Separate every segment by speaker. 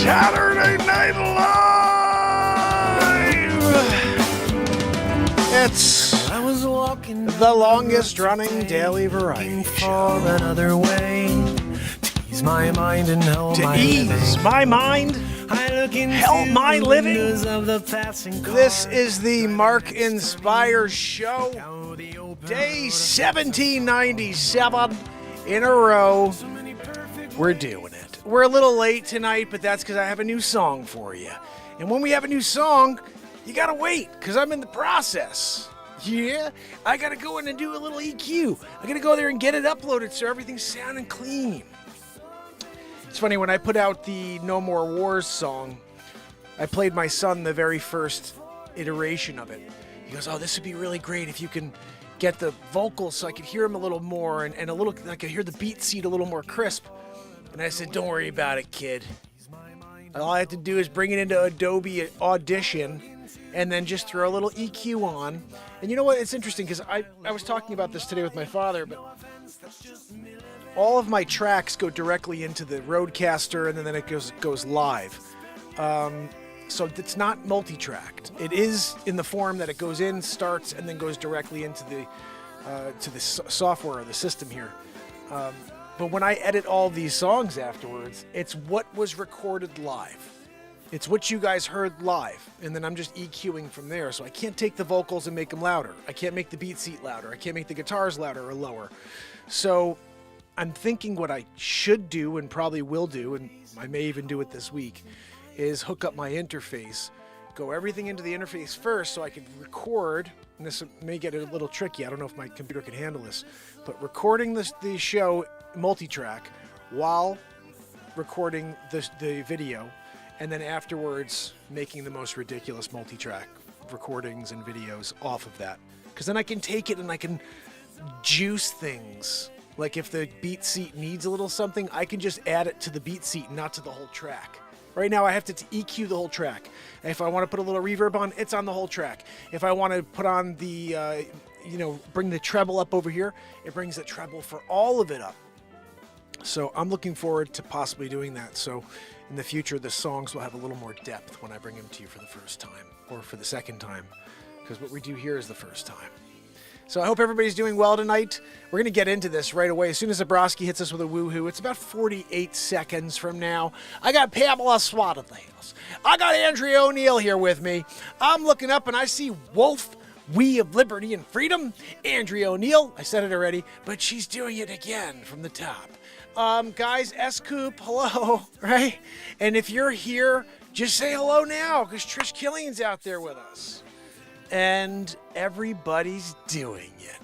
Speaker 1: Saturday Night Live! It's the longest running daily variety show.
Speaker 2: Another way to ease my mind and help
Speaker 1: To ease my mind, help my living. This is the Mark Inspire Show. Day 1797 in a row. We're doing it. We're a little late tonight, but that's because I have a new song for you. And when we have a new song, you gotta wait, because I'm in the process. Yeah, I gotta go in and do a little EQ. I gotta go there and get it uploaded so everything's sounding clean. It's funny, when I put out the No More Wars song, I played my son the very first iteration of it. He goes, oh, this would be really great if you can get the vocals so I could hear him a little more and a little, I could hear the BeatSeat a little more crisp. And I said, don't worry about it, kid. All I have to do is bring it into Adobe Audition and then just throw a little EQ on. And you know what? It's interesting because I was talking about this today with my father, but all of my tracks go directly into the Rodecaster and then it goes live. So it's not multi-tracked. It is in the form that it goes in, starts, and then goes directly into the software or the system here. But when I edit all these songs afterwards, it's what was recorded live. It's what you guys heard live, and then I'm just EQing from there. So I can't take the vocals and make them louder. I can't make the BeatSeat louder. I can't make the guitars louder or lower. So I'm thinking what I should do and probably will do, and I may even do it this week, is hook up my interface, go everything into the interface first so I can record, and this may get a little tricky, I don't know if my computer can handle this, but recording the show multi-track while recording the video, and then afterwards making the most ridiculous multi-track recordings and videos off of that. Because then I can take it and I can juice things. Like if the BeatSeat needs a little something, I can just add it to the BeatSeat, not to the whole track. Right now I have to EQ the whole track. If I want to put a little reverb on, it's on the whole track. If I want to put on the, bring the treble up over here, it brings the treble for all of it up. So I'm looking forward to possibly doing that. So in the future, the songs will have a little more depth when I bring them to you for the first time or for the second time, because what we do here is the first time. So I hope everybody's doing well tonight. We're going to get into this right away. As soon as Zabrowski hits us with a woohoo, it's about 48 seconds from now. I got Pamela Swaddle-Dales. I got Andrea O'Neill here with me. I'm looking up and I see Wolf, We of Liberty and Freedom. Andrea O'Neill, I said it already, but she's doing it again from the top. Guys, S-Coop, hello, right? And if you're here, just say hello now, because Trish Killian's out there with us. And everybody's doing it.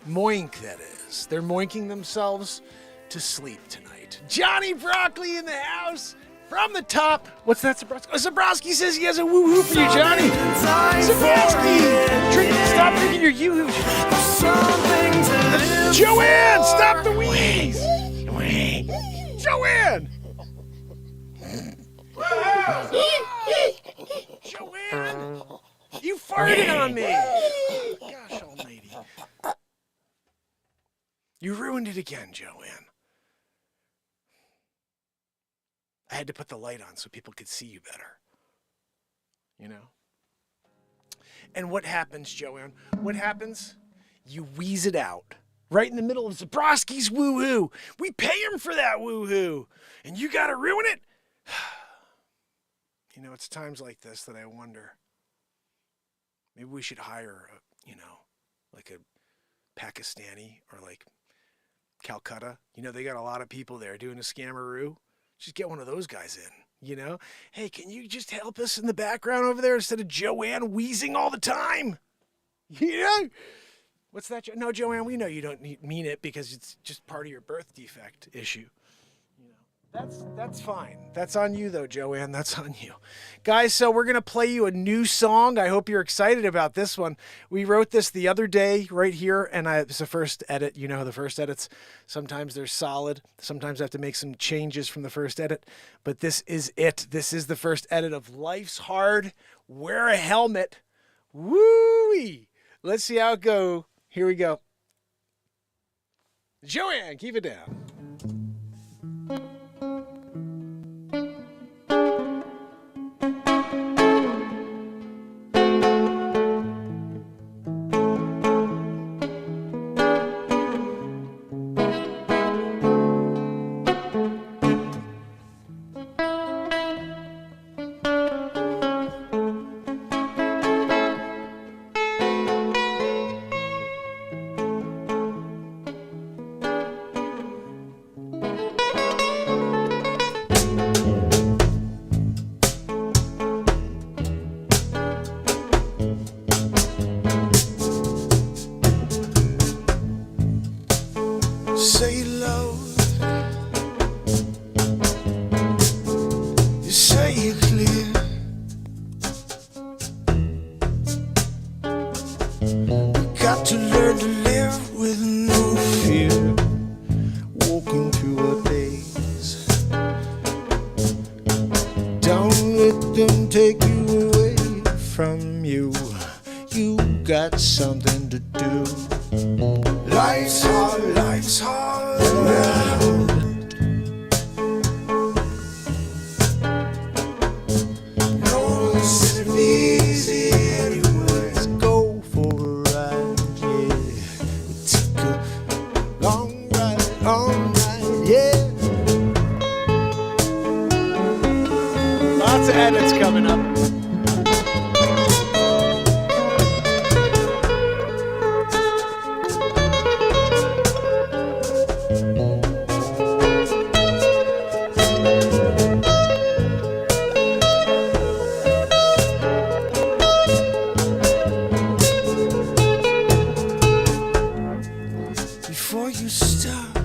Speaker 1: Moink, that is. They're moinking themselves to sleep tonight. Johnny Broccoli in the house from the top. What's that, Zabrowski? Oh, Zabrowski says he has a woohoo for you, Johnny. Zabrowski! Stop drinking your yoo-hoo. Joanne, stop the wheeze! Joanne! Joanne! You farted on me! Gosh almighty. You ruined it again, Joanne. I had to put the light on so people could see you better. You know? And what happens, Joanne? What happens? You wheeze it out. Right in the middle of Zabrowski's woohoo. We pay him for that woohoo. And you gotta ruin it? You know, it's times like this that I wonder. Maybe we should hire, like a Pakistani or like Calcutta. You know, they got a lot of people there doing a scammeroo. Just get one of those guys in, you know? Hey, can you just help us in the background over there instead of Joanne wheezing all the time? Yeah. What's that? No, Joanne, we know you don't mean it because it's just part of your birth defect issue. That's fine. That's on you, though, Joanne. That's on you. Guys, so we're going to play you a new song. I hope you're excited about this one. We wrote this the other day right here, and it's the first edit. You know, the first edits, sometimes they're solid. Sometimes I have to make some changes from the first edit. But this is it. This is the first edit of Life's Hard. Wear a helmet. Woo-wee. Let's see how it goes. Here we go. Joanne, keep it down. learn to live with no fear, walking through our days. Don't let them take you away from you. You got something to do. Life's hard, life's hard. No, it's easy anyway. Let's go for a ride, yeah. Take a long ride, all night, yeah. Lots of edits coming up. Before you stop,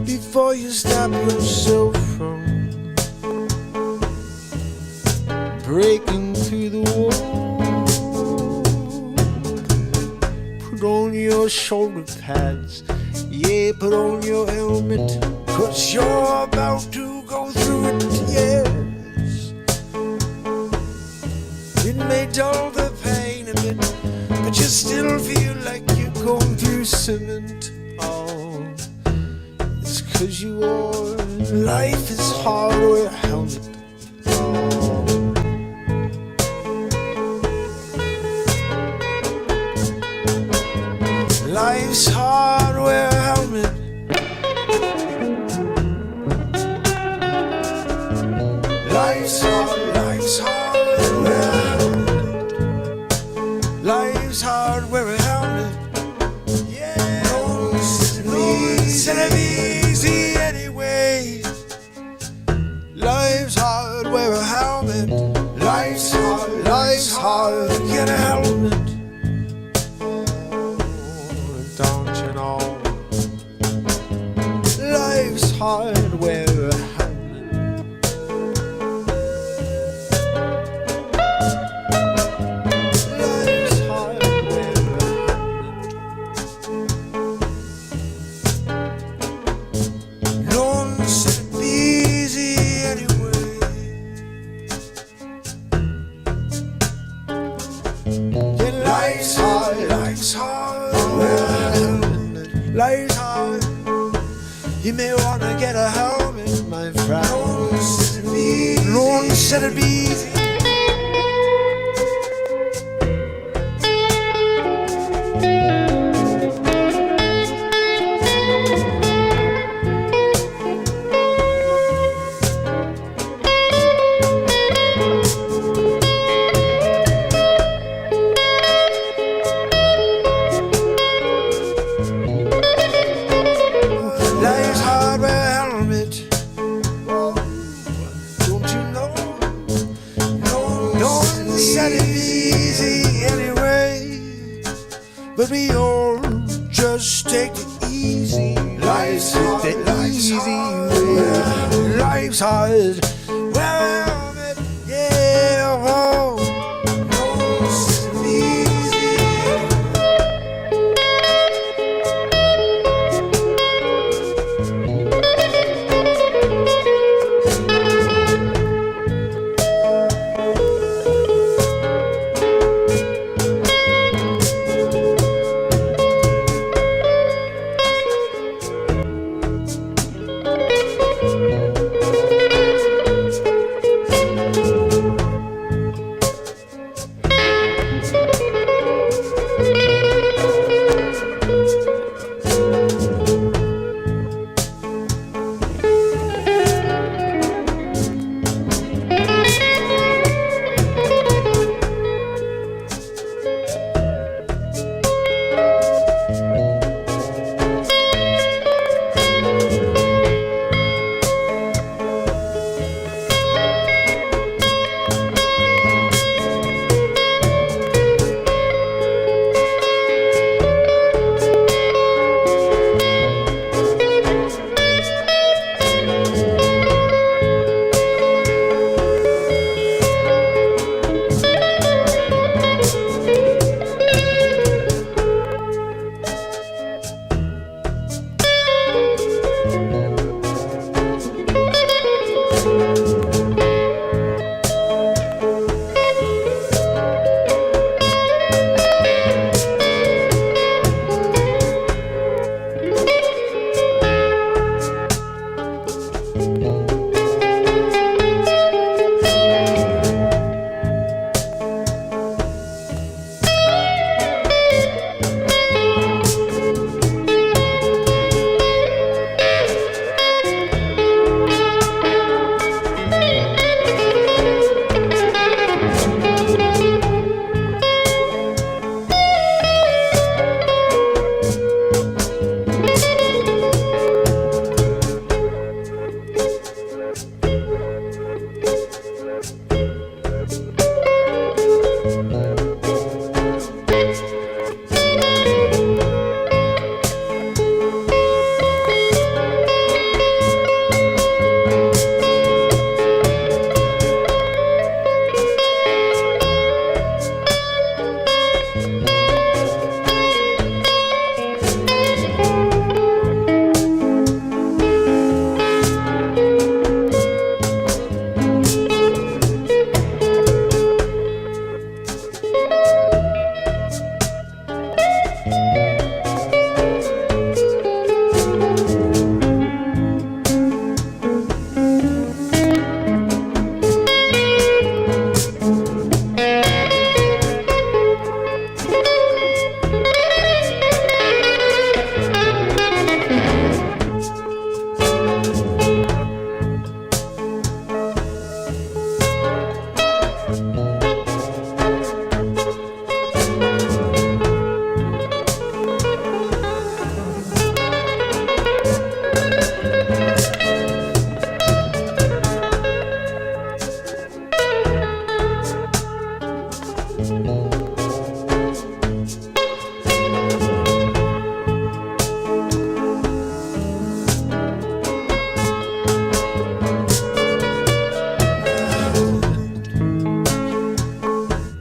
Speaker 1: before you stop yourself from breaking through the wall, put on your shoulder pads, yeah, put on your helmet, 'cause you're about to go through it, yes. It may dull the pain a bit, but you still feel like you're going through cement. Oh, it's 'cause you are. Life is hard, wear a helmet. Oh. Life's hard, wear a helmet. Life's hard, life's hard, wear a helmet. Life's hard, wear a helmet. Yeah, no, it's easy anyway. Life's hard, wear a helmet. Life's hard, get a helmet. Oh, don't you know? Life's hard, wear a helmet. Life's hard. You may wanna get a helmet, my friend. Lord said it'd be easy. But we all just take it easy. Life's hard, life's hard. Life's hard. Well, yeah, oh.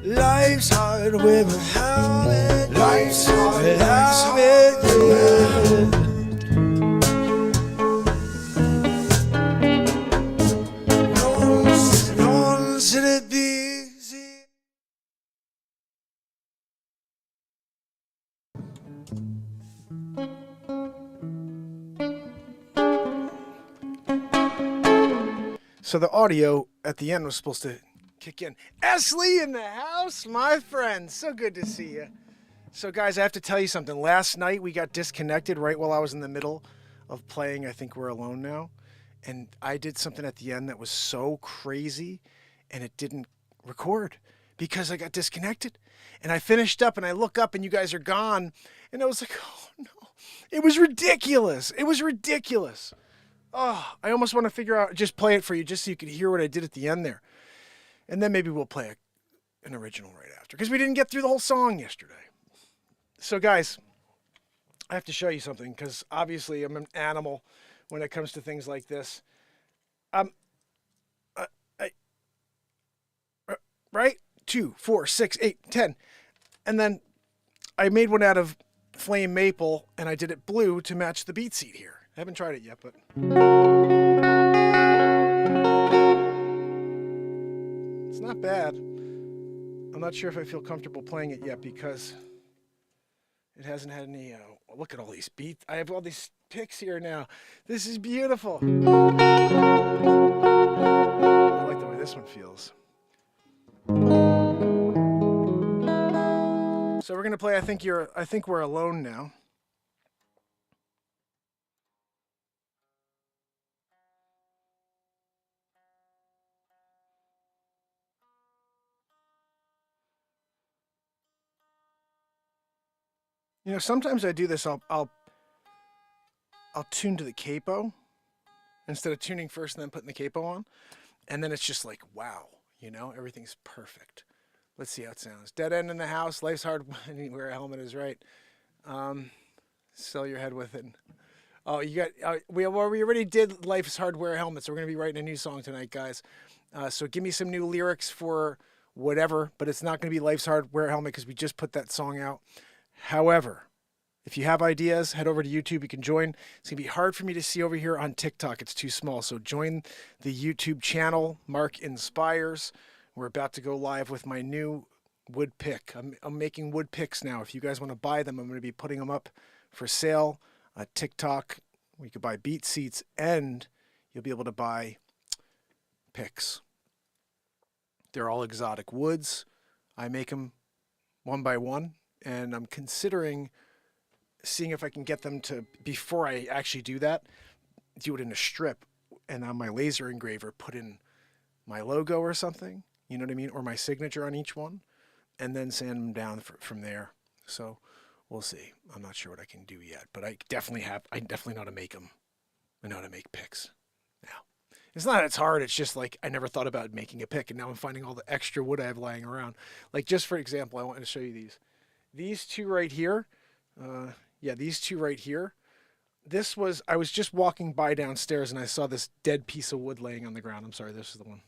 Speaker 2: Life's hard without it. Life's hard without it. No one said it'd be easy.
Speaker 1: So the audio at the end was supposed to kick in. Esley in the house, my friend. So good to see you. So guys, I have to tell you something. Last night we got disconnected right while I was in the middle of playing I Think We're Alone Now. And I did something at the end that was so crazy and it didn't record because I got disconnected. And I finished up and I look up and you guys are gone. And I was like, oh no. It was ridiculous. It was ridiculous. Oh, I almost want to figure out, just play it for you just so you could hear what I did at the end there. And then maybe we'll play an original right after because we didn't get through the whole song yesterday. So guys, I have to show you something because obviously I'm an animal when it comes to things like this. Right? 2, 4, 6, 8, 10. And then I made one out of flame maple and I did it blue to match the BeatSeat here. I haven't tried it yet, but... It's not bad. I'm not sure if I feel comfortable playing it yet because it hasn't had any... look at all these beats. I have all these picks here now. This is beautiful. I like the way this one feels. So we're going to play I Think We're Alone Now. You know, sometimes I do this. I'll tune to the capo instead of tuning first and then putting the capo on, and then it's just like wow, you know, everything's perfect. Let's see how it sounds. Dead end in the house. Life's hard when you wear a helmet is right. Sell your head with it. Oh, you got we already did Life's Hard Wear a Helmet, so we're gonna be writing a new song tonight, guys. So give me some new lyrics for whatever, but it's not gonna be Life's Hard Wear a Helmet because we just put that song out. However, if you have ideas, head over to YouTube. You can join. It's going to be hard for me to see over here on TikTok. It's too small. So join the YouTube channel, Mark Inspires. We're about to go live with my new wood pick. I'm making wood picks now. If you guys want to buy them, I'm going to be putting them up for sale on TikTok. You can buy BeatSeats and you'll be able to buy picks. They're all exotic woods. I make them one by one. And I'm considering seeing if I can get them to, before I actually do that, do it in a strip and on my laser engraver put in my logo or something, you know what I mean? Or my signature on each one and then sand them down from there. So we'll see. I'm not sure what I can do yet, but I definitely know how to make them. I know how to make picks. Now, It's not that it's hard. It's just like I never thought about making a pick, and now I'm finding all the extra wood I have lying around. Like just for example, I wanted to show you these. These two right here. These two right here. I was just walking by downstairs and I saw this dead piece of wood laying on the ground. I'm sorry, this is the one.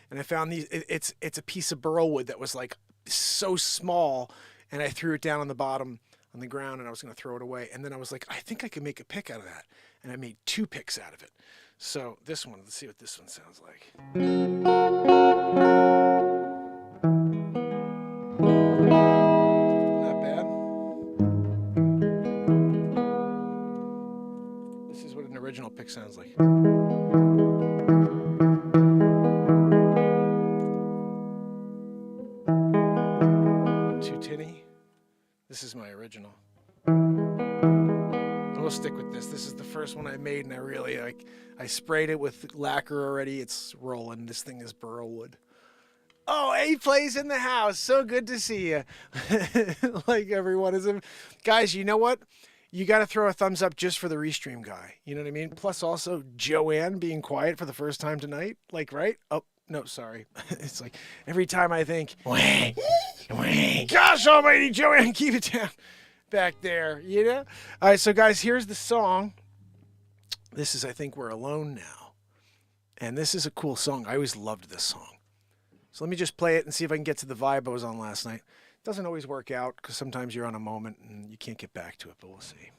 Speaker 1: And I found these. It's a piece of burl wood that was like so small, and I threw it down on the bottom on the ground, and I was going to throw it away. And then I was like, I think I could make a pick out of that, and I made 2 picks out of it. So this one, let's see what this one sounds like. Not bad. This is what an original pick sounds like. Too tinny. This is my original. And we'll stick with this. This is the first one I made, and I really I sprayed it with lacquer already. It's rolling. This thing is burl wood. Oh, A plays in the house. So good to see you. Like everyone is. Guys, you know what? You got to throw a thumbs up just for the restream guy. You know what I mean? Plus also Joanne being quiet for the first time tonight. Like, right? Oh, no, sorry. It's like every time I think, gosh almighty, Joanne, keep it down back there, you know? All right, so guys, here's the song. This is, I Think We're Alone Now. And this is a cool song. I always loved this song. So let me just play it and see if I can get to the vibe I was on last night. It doesn't always work out because sometimes you're on a moment and you can't get back to it, but we'll see.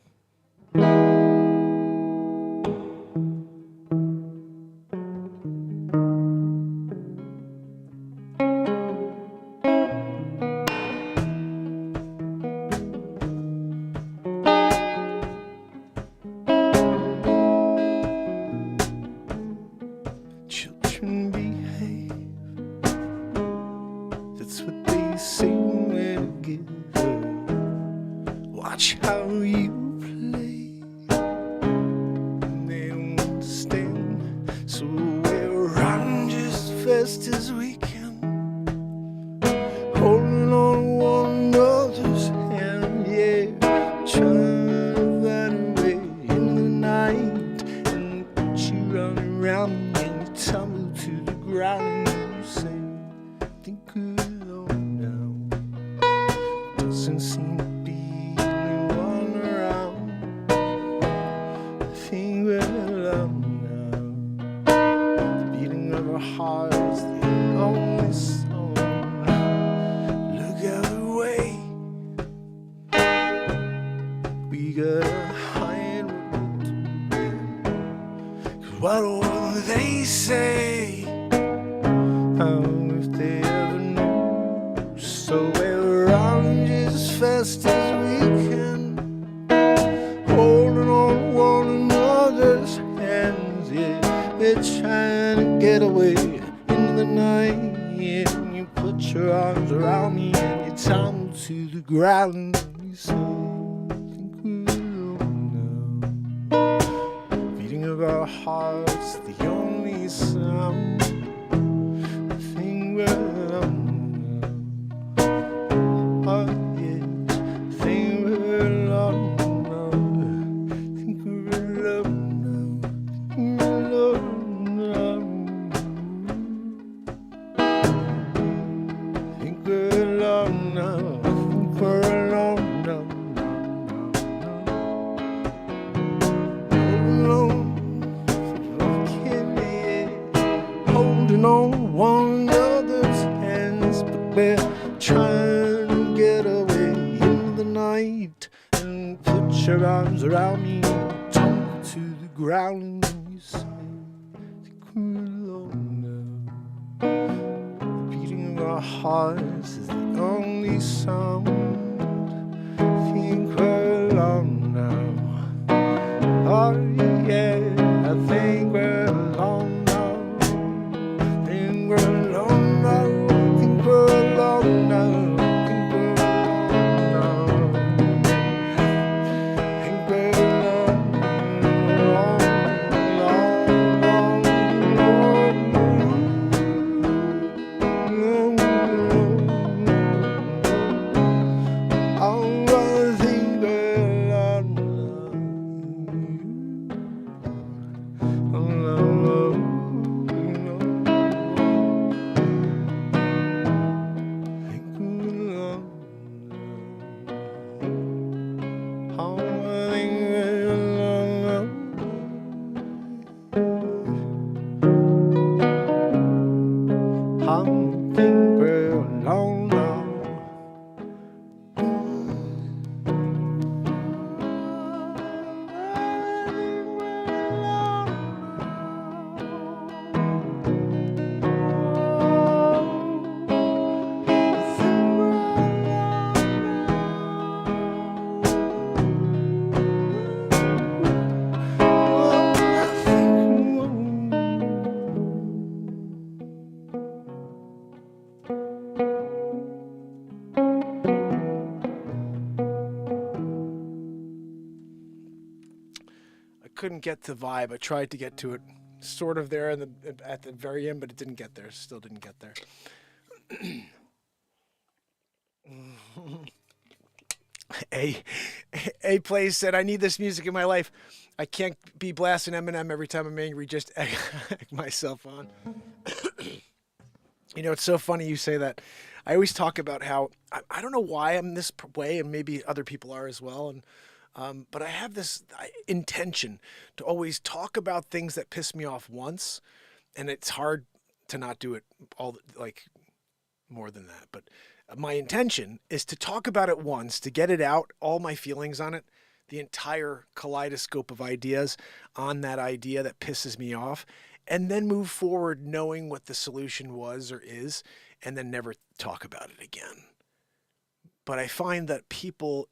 Speaker 1: Children behave. That's what they say when together. Watch how you play. They don't understand. So we're on just as fast as we can, holding on one another's hand, yeah. Trying to find a way in the night and put you around me and you tumble to the ground and you say, think we're alone now. Doesn't seem to be anyone around. I think we're alone now. The beating of our hearts, the only song. Look out the way. We gotta hide what we're doing. 'Cause what will they say? If they ever knew. So we're on just as fast as we can, holding on one another's hands, yeah. We're trying to get away into the night, yeah. And you put your arms around me and you tumble to the ground and you say, think we're alone now. Beating of our hearts, the only sound. On one another's hands, but we're trying to get away in the night and put your arms around me and tumble to the ground and you say, think we're alone now. The beating of our hearts is the only sound. Think we're alone now. Oh yeah, I think we're alone. We're alone now, think we're alone now, think we're alone now, think we're alone, alone. Something grew along now. Couldn't get the vibe. I tried to get to it sort of there at the very end, but it didn't get there. Still didn't get there. A Plays said, I need this music in my life. I can't be blasting Eminem every time I'm angry. Just egg myself on. You know, it's so funny you say that. I always talk about how, I don't know why I'm this way, and maybe other people are as well. But I have this intention to always talk about things that piss me off once, and it's hard to not do it more than that. But my intention is to talk about it once, to get it out, all my feelings on it, the entire kaleidoscope of ideas on that idea that pisses me off, and then move forward knowing what the solution was or is, and then never talk about it again. But I find that people,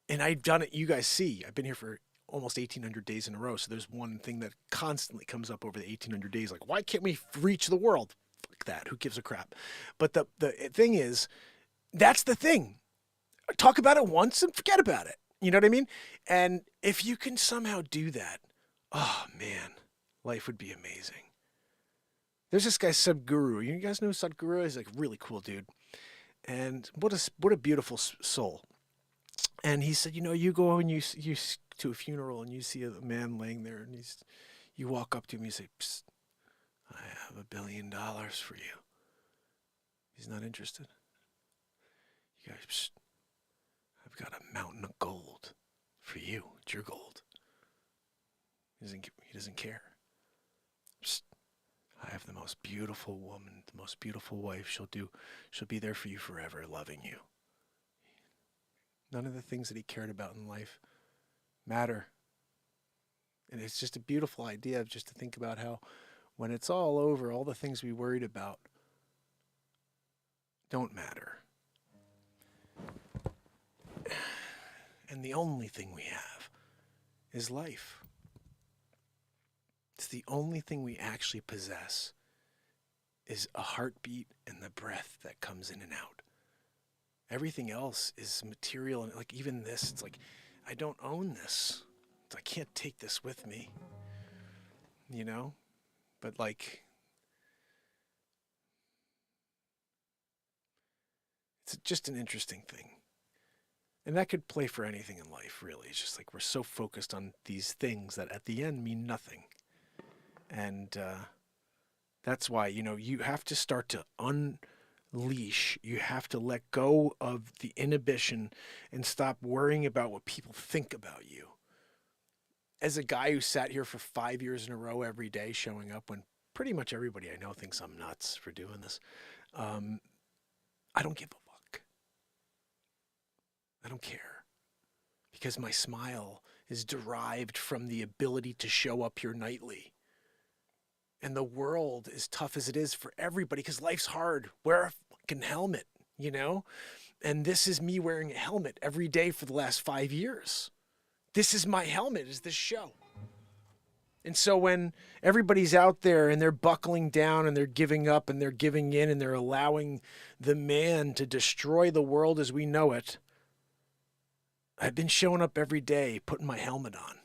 Speaker 1: and I've done it, you guys see, I've been here for almost 1,800 days in a row. So there's one thing that constantly comes up over the 1,800 days. Like, why can't we reach the world? Fuck that. Who gives a crap? But the thing is, that's the thing. Talk about it once and forget about it. You know what I mean? And if you can somehow do that, oh man, life would be amazing. There's this guy, Sadhguru. You guys know Sadhguru? He's like a really cool dude. And what a beautiful soul. And he said, you know, you go and you to a funeral and you see a man laying there, and you walk up to him and you say, Psst, I have $1 billion for you. He's not interested. You guys, Psst, I've got a mountain of gold for you. It's your gold. He doesn't care. Psst, I have the most beautiful woman, the most beautiful wife. She'll be there for you forever, loving you. None of the things that he cared about in life matter. And it's just a beautiful idea of just to think about how when it's all over, all the things we worried about don't matter. And the only thing we have is life. It's the only thing we actually possess is a heartbeat and the breath that comes in and out. Everything else is material, and like even this, it's like, I don't own this. I can't take this with me, you know? But like, it's just an interesting thing. And that could play for anything in life, really. It's just like we're so focused on these things that at the end mean nothing. And that's why, you know, you have to start to unleash. You have to let go of the inhibition and stop worrying about what people think about you. As a guy who sat here for 5 years in a row every day showing up when pretty much everybody I know thinks I'm nuts for doing this, I don't give a fuck. I don't care. Because my smile is derived from the ability to show up here nightly. And the world, as tough as it is for everybody, because life's hard, wear a fucking helmet, you know? And this is me wearing a helmet every day for the last 5 years. This is my helmet, is this show. And so when everybody's out there and they're buckling down and they're giving up and they're giving in and they're allowing the man to destroy the world as we know it, I've been showing up every day, putting my helmet on.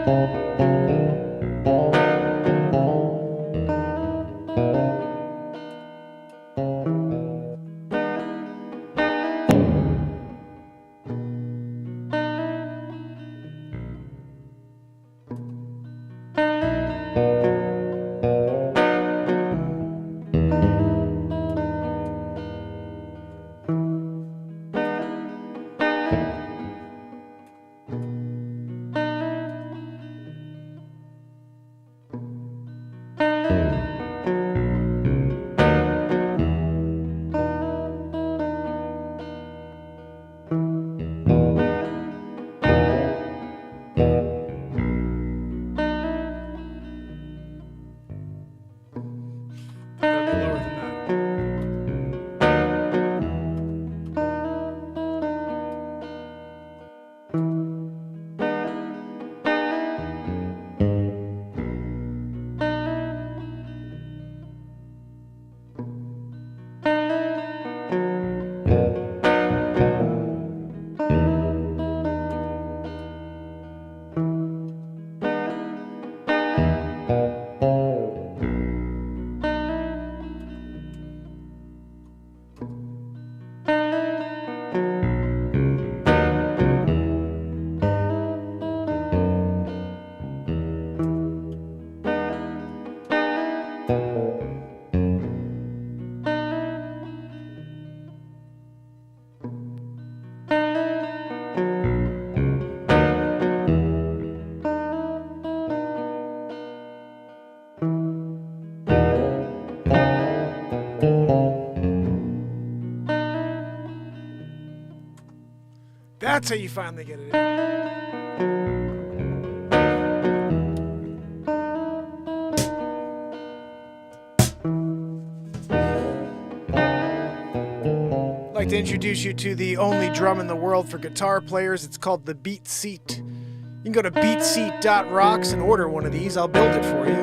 Speaker 1: Gotta be lower than that. That's how you finally get it in. I'd like to introduce you to the only drum in the world for guitar players. It's called the BeatSeat. You can go to BeatSeat.rocks and order one of these. I'll build it for you.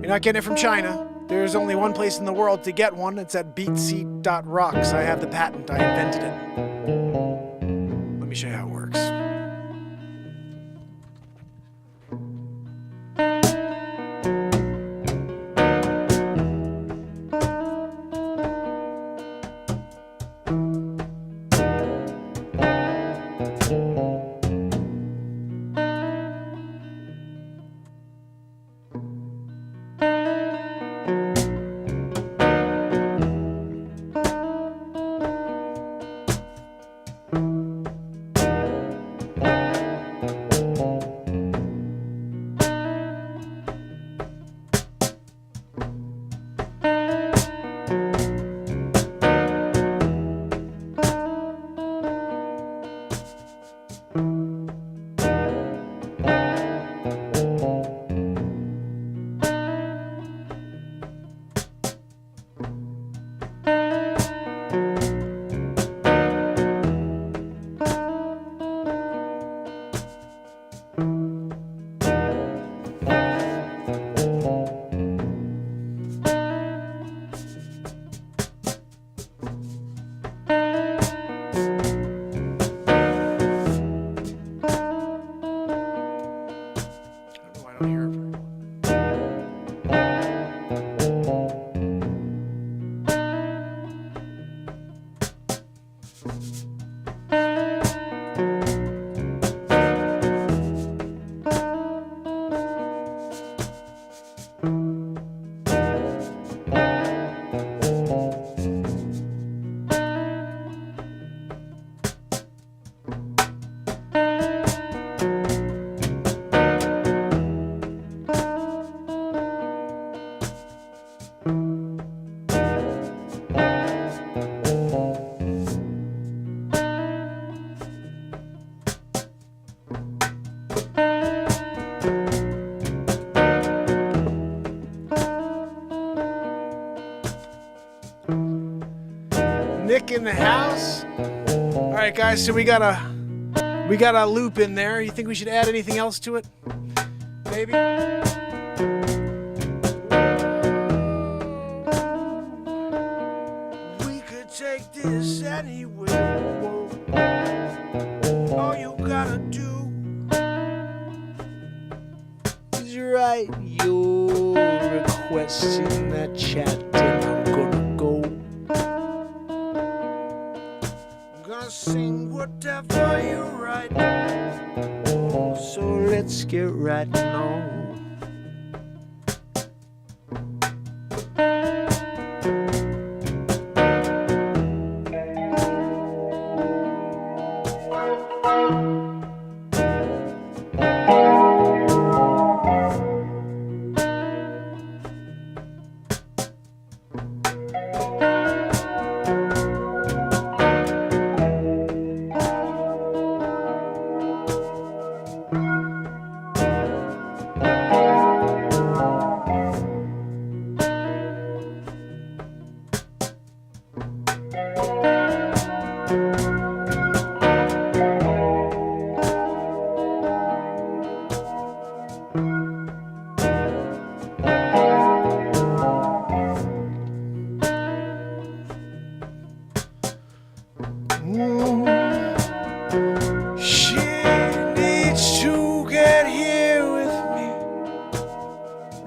Speaker 1: You're not getting it from China. There's only one place in the world to get one. It's at BeatSeat.rocks. I have the patent. I invented it. Let me show you how it works. Nick in the house. All right, guys. So we got a loop in there. You think we should add anything else to it? Maybe. We could take this anywhere. All you gotta do write your requests in that chat, and I'm gonna go. I'm gonna sing whatever you write. So let's get right on. She needs to get here with me.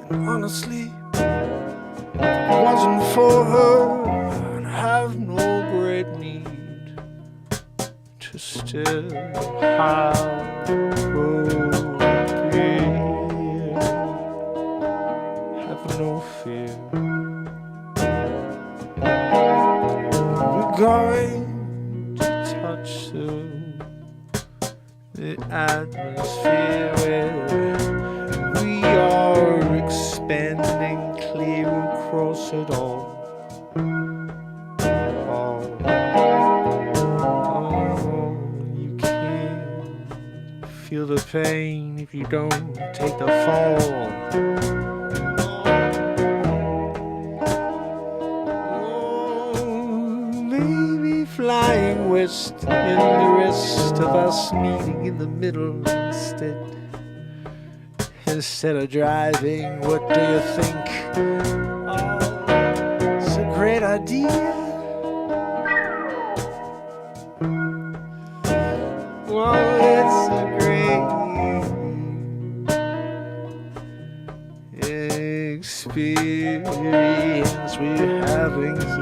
Speaker 1: And honestly, if it wasn't for her, I'd have no great need to still have appropriate. Have no fear. We're going touch the atmosphere where we are expanding clear across it all. You can't feel the pain if you don't take the fall. Flying west and the rest of us meeting in the middle instead of driving. What do you think? Oh, it's a great idea. Well, it's a great experience we're having here.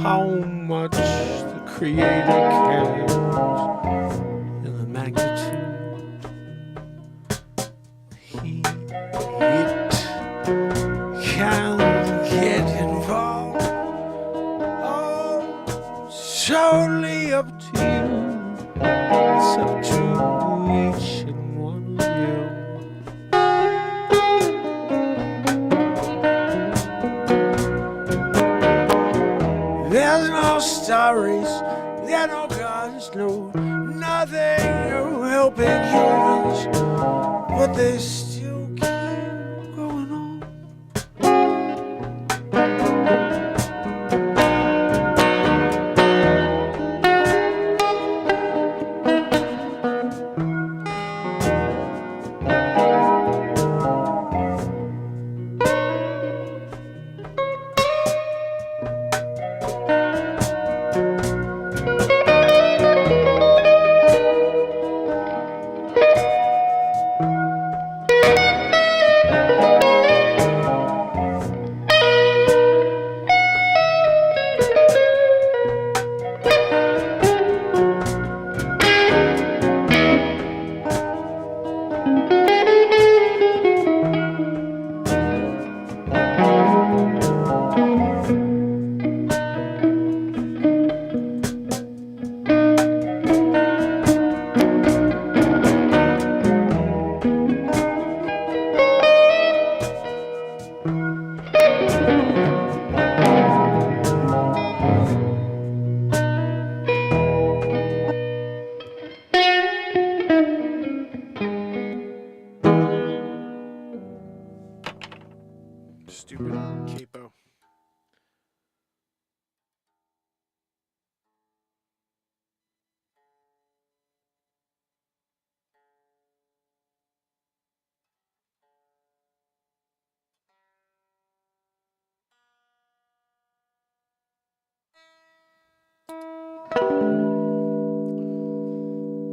Speaker 2: how much the Creator cares in the magnitude He it can get involved. Oh, it's totally up to you. It's up to each and one of you. There's no stories, there are no gods, no nothing to helping humans, but they still keep going on.
Speaker 1: Stupid capo.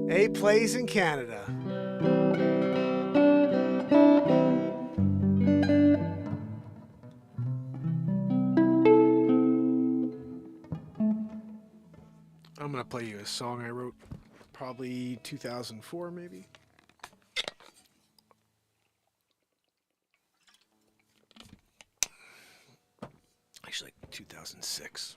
Speaker 1: A plays in Canada. I'm going to play you a song I wrote probably 2004 maybe. Actually like 2006.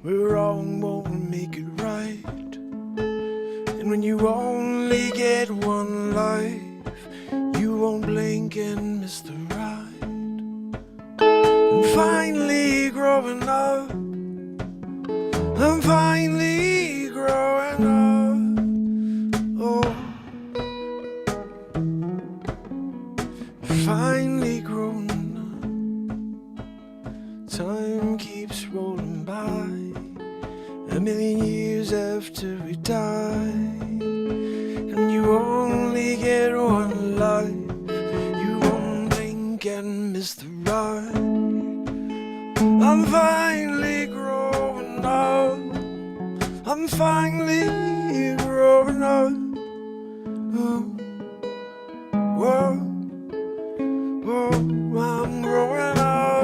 Speaker 1: We're wrong won't make it right. And when you only get one life, you won't blink and miss the ride. I'm finally growing up. I'm finally growing up. Oh, finally growing up. Time keeps rolling by. A million years after we die, and you only get one life, you won't blink and miss the ride. I'm finally growing up. I'm finally growing up. Oh, whoa, whoa, I'm growing up.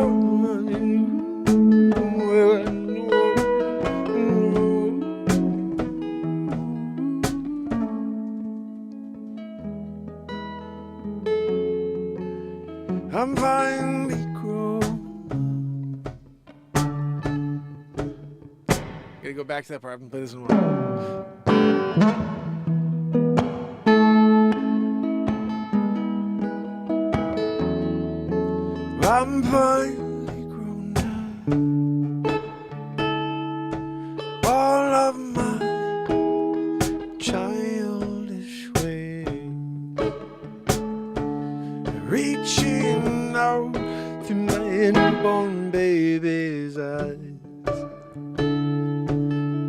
Speaker 2: I'm finally grown.
Speaker 1: Gotta go back to that part. I haven't played this in a while.
Speaker 2: I'm finally grown now. All of my childish ways, reaching out through my newborn baby's eyes,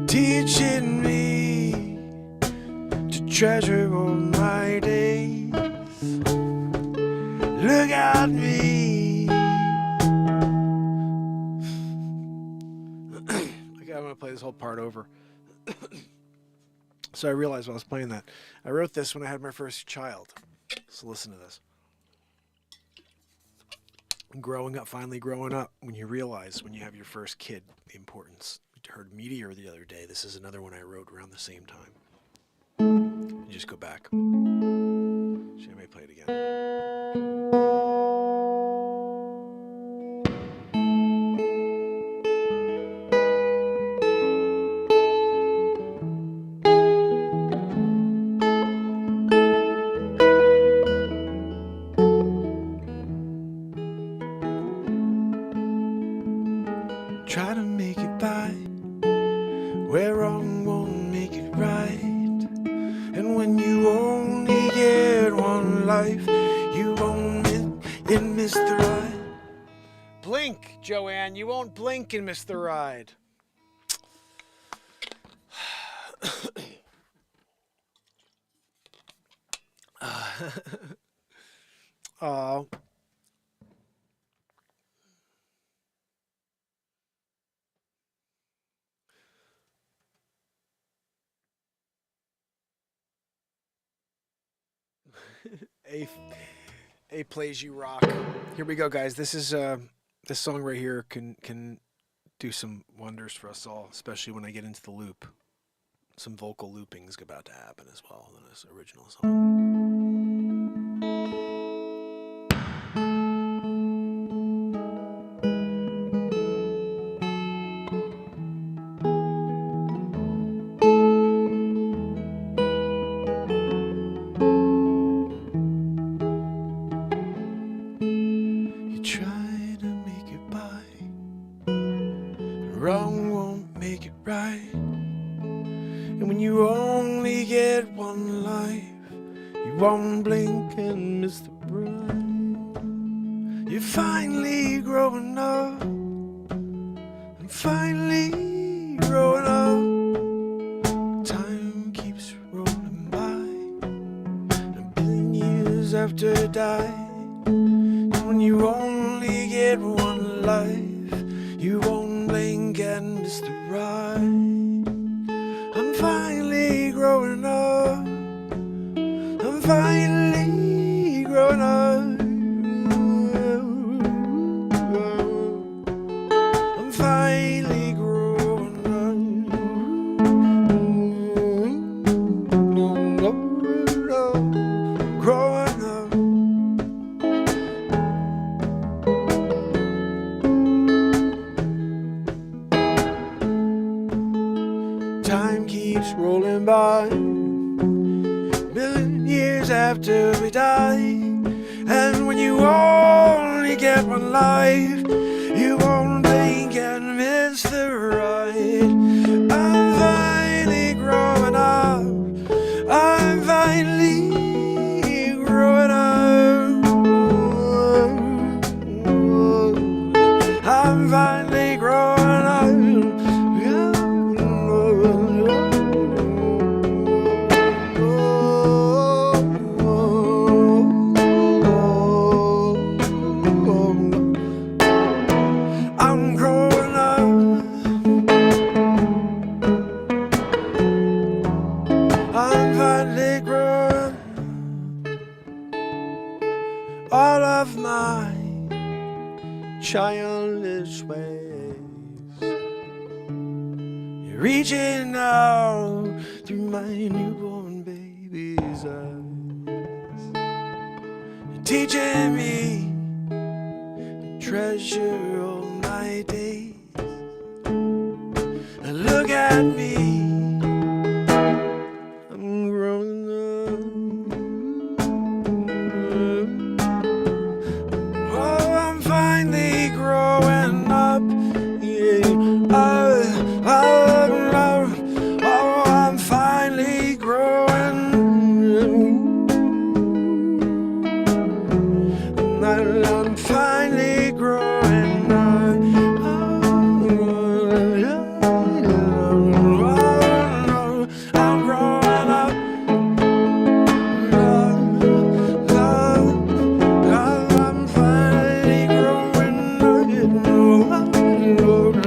Speaker 2: teaching me to treasure all my days. Look at me.
Speaker 1: I'm going to play this whole part over. So I realized while I was playing that, I wrote this when I had my first child. So listen to this. Growing up, finally growing up, when you realize when you have your first kid, the importance. I heard Meteor the other day. This is another one I wrote around the same time. You just go back. Actually, I may play it again.
Speaker 2: Try to make it by where wrong won't make it right. And when you only get one life, you won't miss the ride.
Speaker 1: Blink, Joanne. You won't blink and miss the ride. Oh. A plays you rock. Here we go, guys. This is this song right here can do some wonders for us all, especially when I get into the loop. Some vocal looping is about to happen as well in this original song.
Speaker 2: Try to make it by, wrong won't make it right. And when you only get one life, you won't blink and miss the bride. You're finally growing up, I'm finally growing up. Time keeps rolling by, a billion years after I die. When you only get one life, you won't blink and miss the ride. I'm finally growing up, I'm finally growing up. I'm finally growing up, growing up. Time keeps rolling by, million years after we die. And when you only get one life, you won't blink and miss the ride. I'm finally growing up, I'm finally growing up. I'm finally growing up. I'm growing up, I'm finally growing. All of my childish ways, you're reaching out through my newborn baby's eyes. You're teaching me treasure all my days. Look at me, I'm growing up. Oh, I'm finally growing up. Yeah. Oh, I'm finally growing up. I'm finally growing up. I'm growing up. I'm finally growing up. I'm growing up.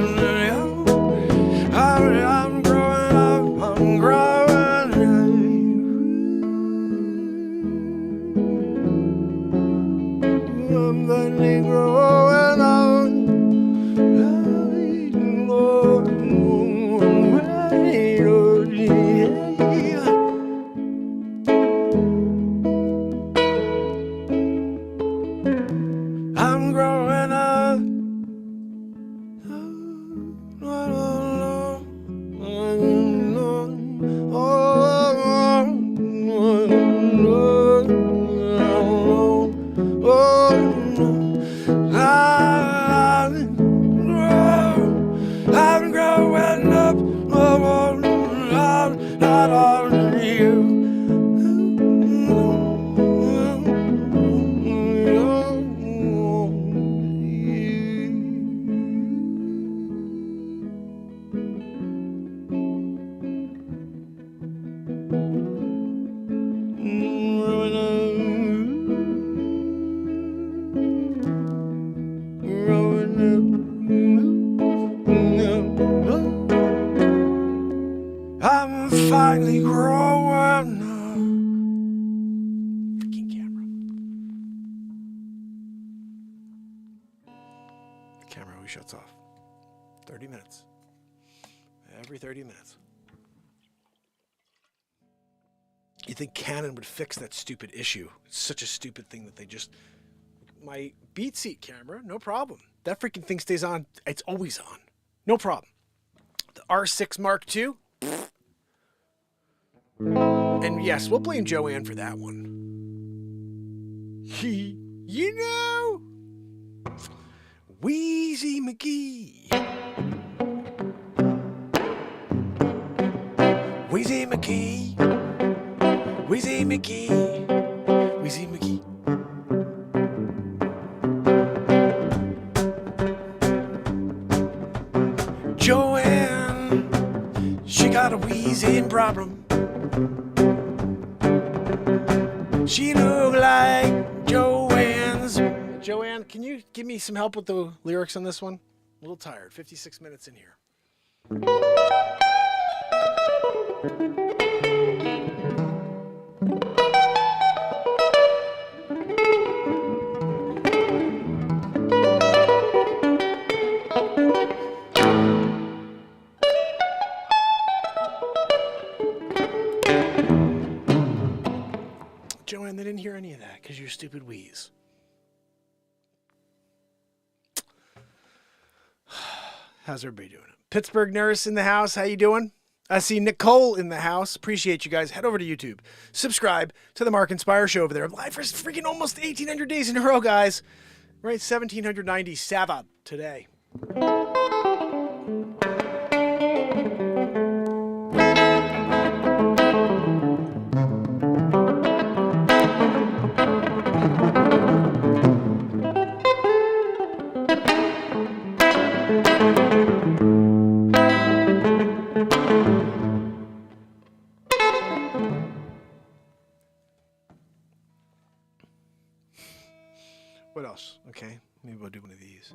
Speaker 2: I'm growing up. I'm finally growing up. I'm growing up. I'm growing up. Not on you. I'm finally growing up. Freaking camera. The camera always shuts off. 30 minutes. Every 30 minutes. You think Canon would fix that stupid issue? It's such a stupid thing that they just... My BeatSeat camera, no problem. That freaking thing stays on. It's always on. No problem. The R6 Mark II. And yes, we'll blame Joanne for that one. You know, Wheezy McGee. Wheezy McGee. Wheezy McGee. Wheezy McGee. Joanne, she got a wheezing problem. She look like Joanne's. Joanne, can you give me some help with the lyrics on this one? I'm a little tired. 56 minutes in here. Joanne, they didn't hear any of that because you're stupid wheeze. How's everybody doing? Pittsburgh nurse in the house. How you doing? I see Nicole in the house. Appreciate you guys. Head over to YouTube. Subscribe to the Mark Inspire Show over there. Live for freaking almost 1,800 days in a row, guys. Right, 1,797 today. What else? Okay, maybe we'll do one of these.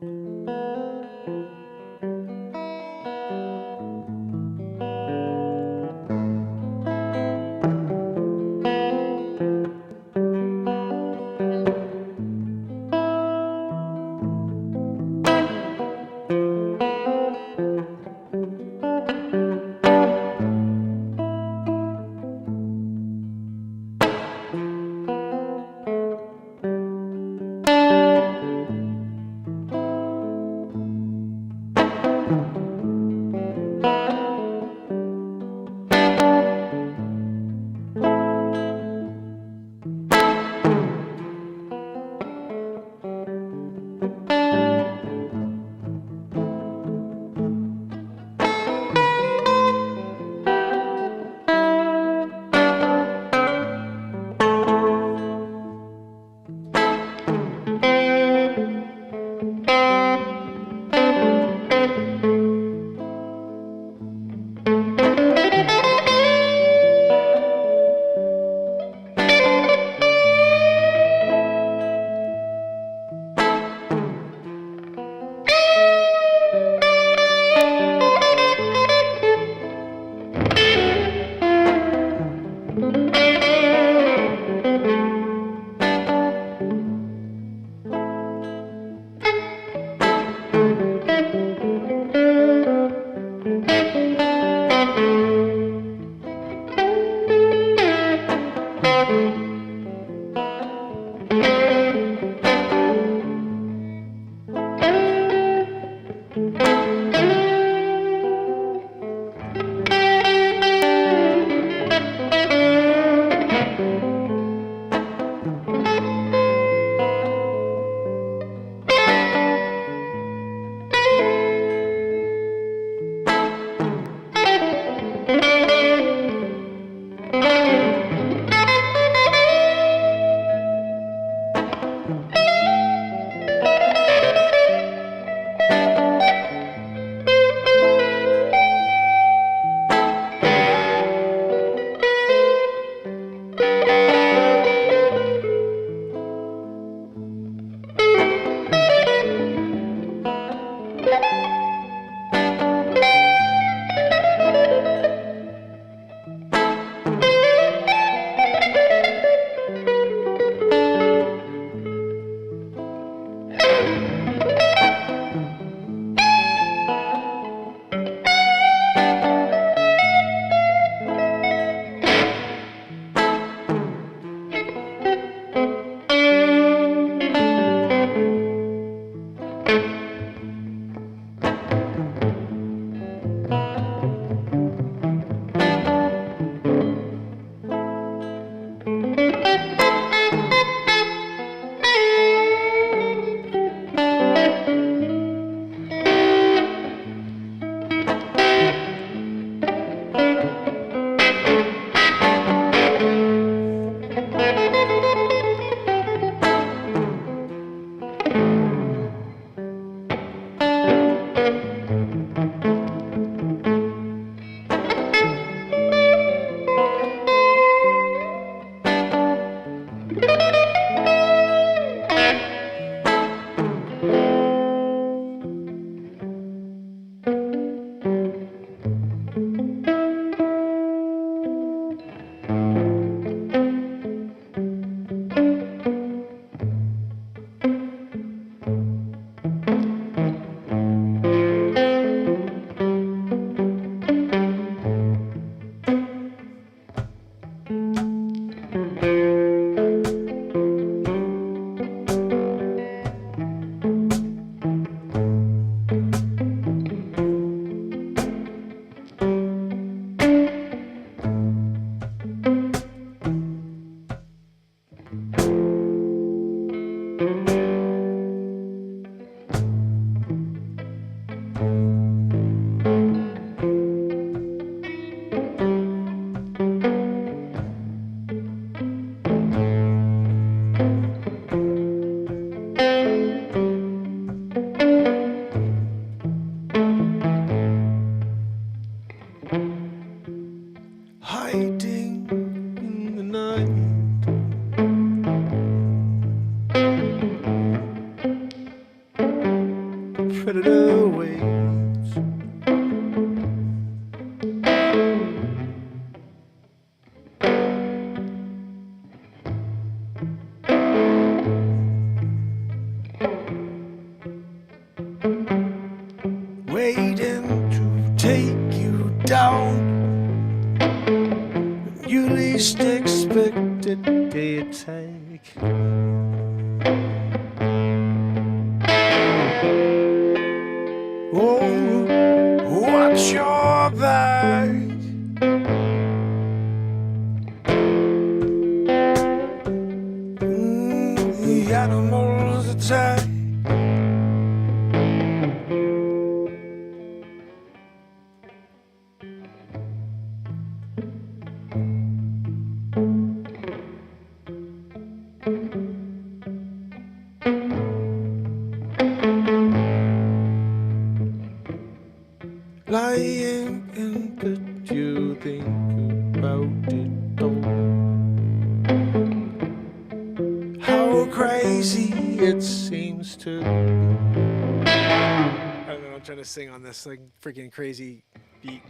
Speaker 2: predator waits. Waiting to take you down when you least expected the attack. Oh, watch your back. The animals attack. Lying in bed, you think about it all. How crazy it seems to be.
Speaker 1: I don't know, I'm trying to sing on this like freaking crazy beat.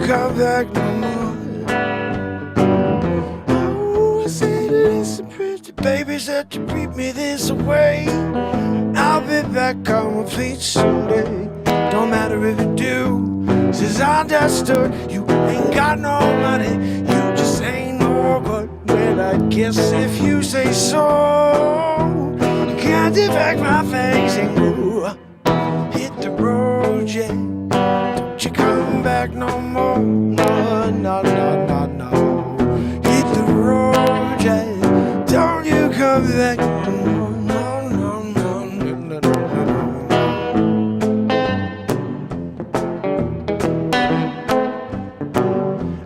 Speaker 2: come back no more. Oh, I said, listen, pretty baby, said you treat me this way. I'll be back on my feet someday. Don't matter if you do, since I understood you ain't got no money, you just ain't no good. Well, I guess if you say so, you can't take back my face and go hit the road, yeah. Don't you come back no more, no, no, no, no, no. Hit the road, yeah. Don't you come back no more, no, no, no, no, no, no, no.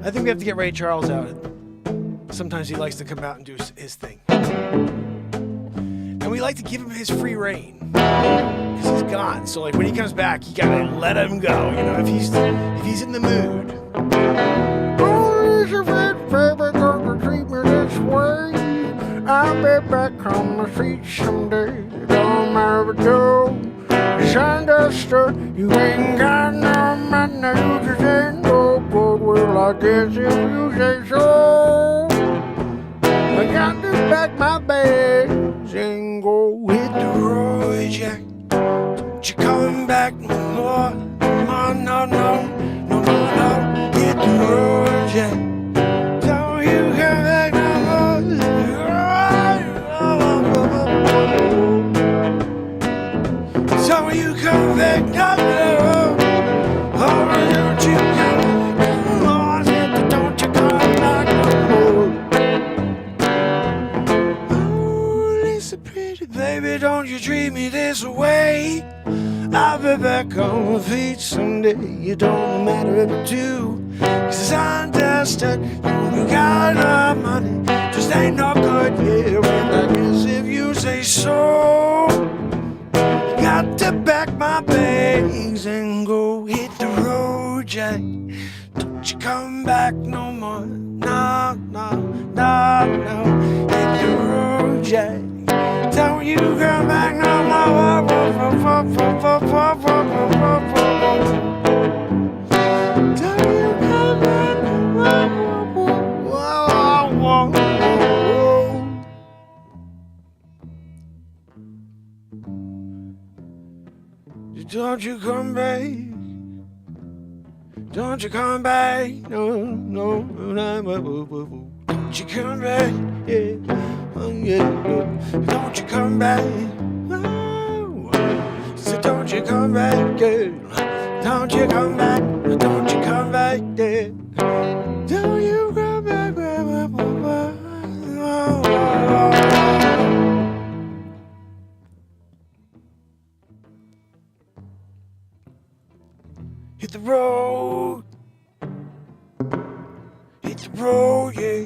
Speaker 1: I think we have to get Ray Charles out. Sometimes he likes to come out and do his thing. And we like to give him his free reign. Because he's gone. So like when he comes back, you gotta let him go. You know, if he's in the mood.
Speaker 2: Oh, Elizabeth, baby, don't treat me this way. I'll be back on my feet someday. Don't matter what you do. It's understood. You ain't got no money. You just ain't no good. Well, I guess if you say so. I got to pack my bags and go hit the road, Jack. Don't you coming back no more? No, no, no, no, no, no. Hit the road, Jack. Don't you come back no more? Don't you come back no more? Oh, don't you come back no more? Don't you come back no more? Pretty baby, don't you treat me this way. I'll be back on my feet someday. You don't matter if you do, 'cause I understood you got no money, just ain't no good. Yeah, well, I guess if you say so, you got to pack my bags and go hit the road, Jack. Don't you come back no more. No, no, no, no. Hit the road, Jack. Don't you come back no more. Don't you come back no more. Don't you come back. Don't you come back. No, no, no, no. Don't you come back. Yeah. Don't you come back, no. So don't you come back, girl. Don't you come back, don't you come back, girl. Don't you come back, hit the road, yeah.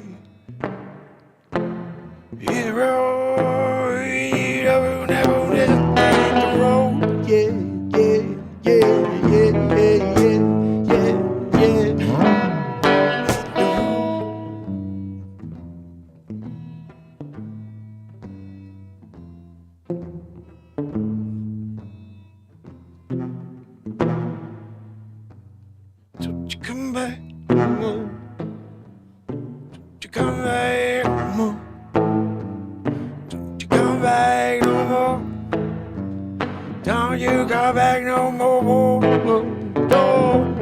Speaker 2: Hit the road, hit the road, yeah, yeah, yeah, yeah, yeah, yeah, yeah, yeah. Don't you come back, no. Don't you come back, no. Back no more. Don't you come back no more. No,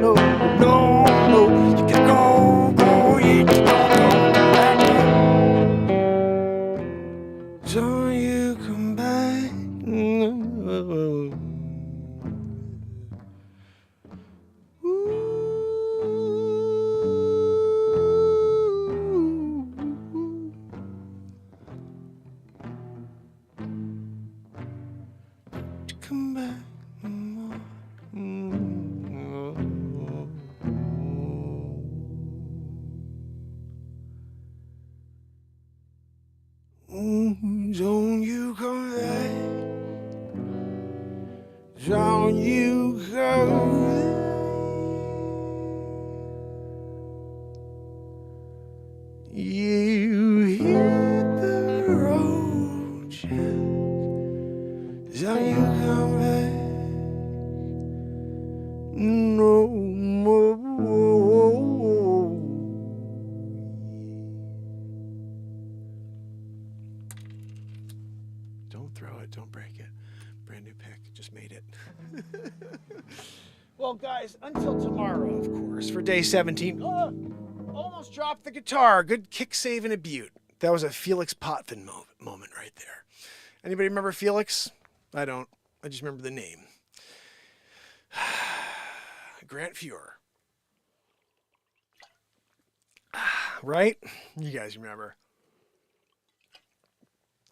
Speaker 2: no, no, no, no. You can go, you can go back. Don't you come back no more. Come back no more. Don't you come back. Don't you come back. You hit the road, Jack. Don't you come back no more.
Speaker 1: guys, until tomorrow, of course, for day 17. Oh, almost dropped the guitar. Good kick save and a butte. That was a Felix Potvin moment right there. Anybody remember Felix? I don't. I just remember the name. Grant Fuhrer. Right? You guys remember.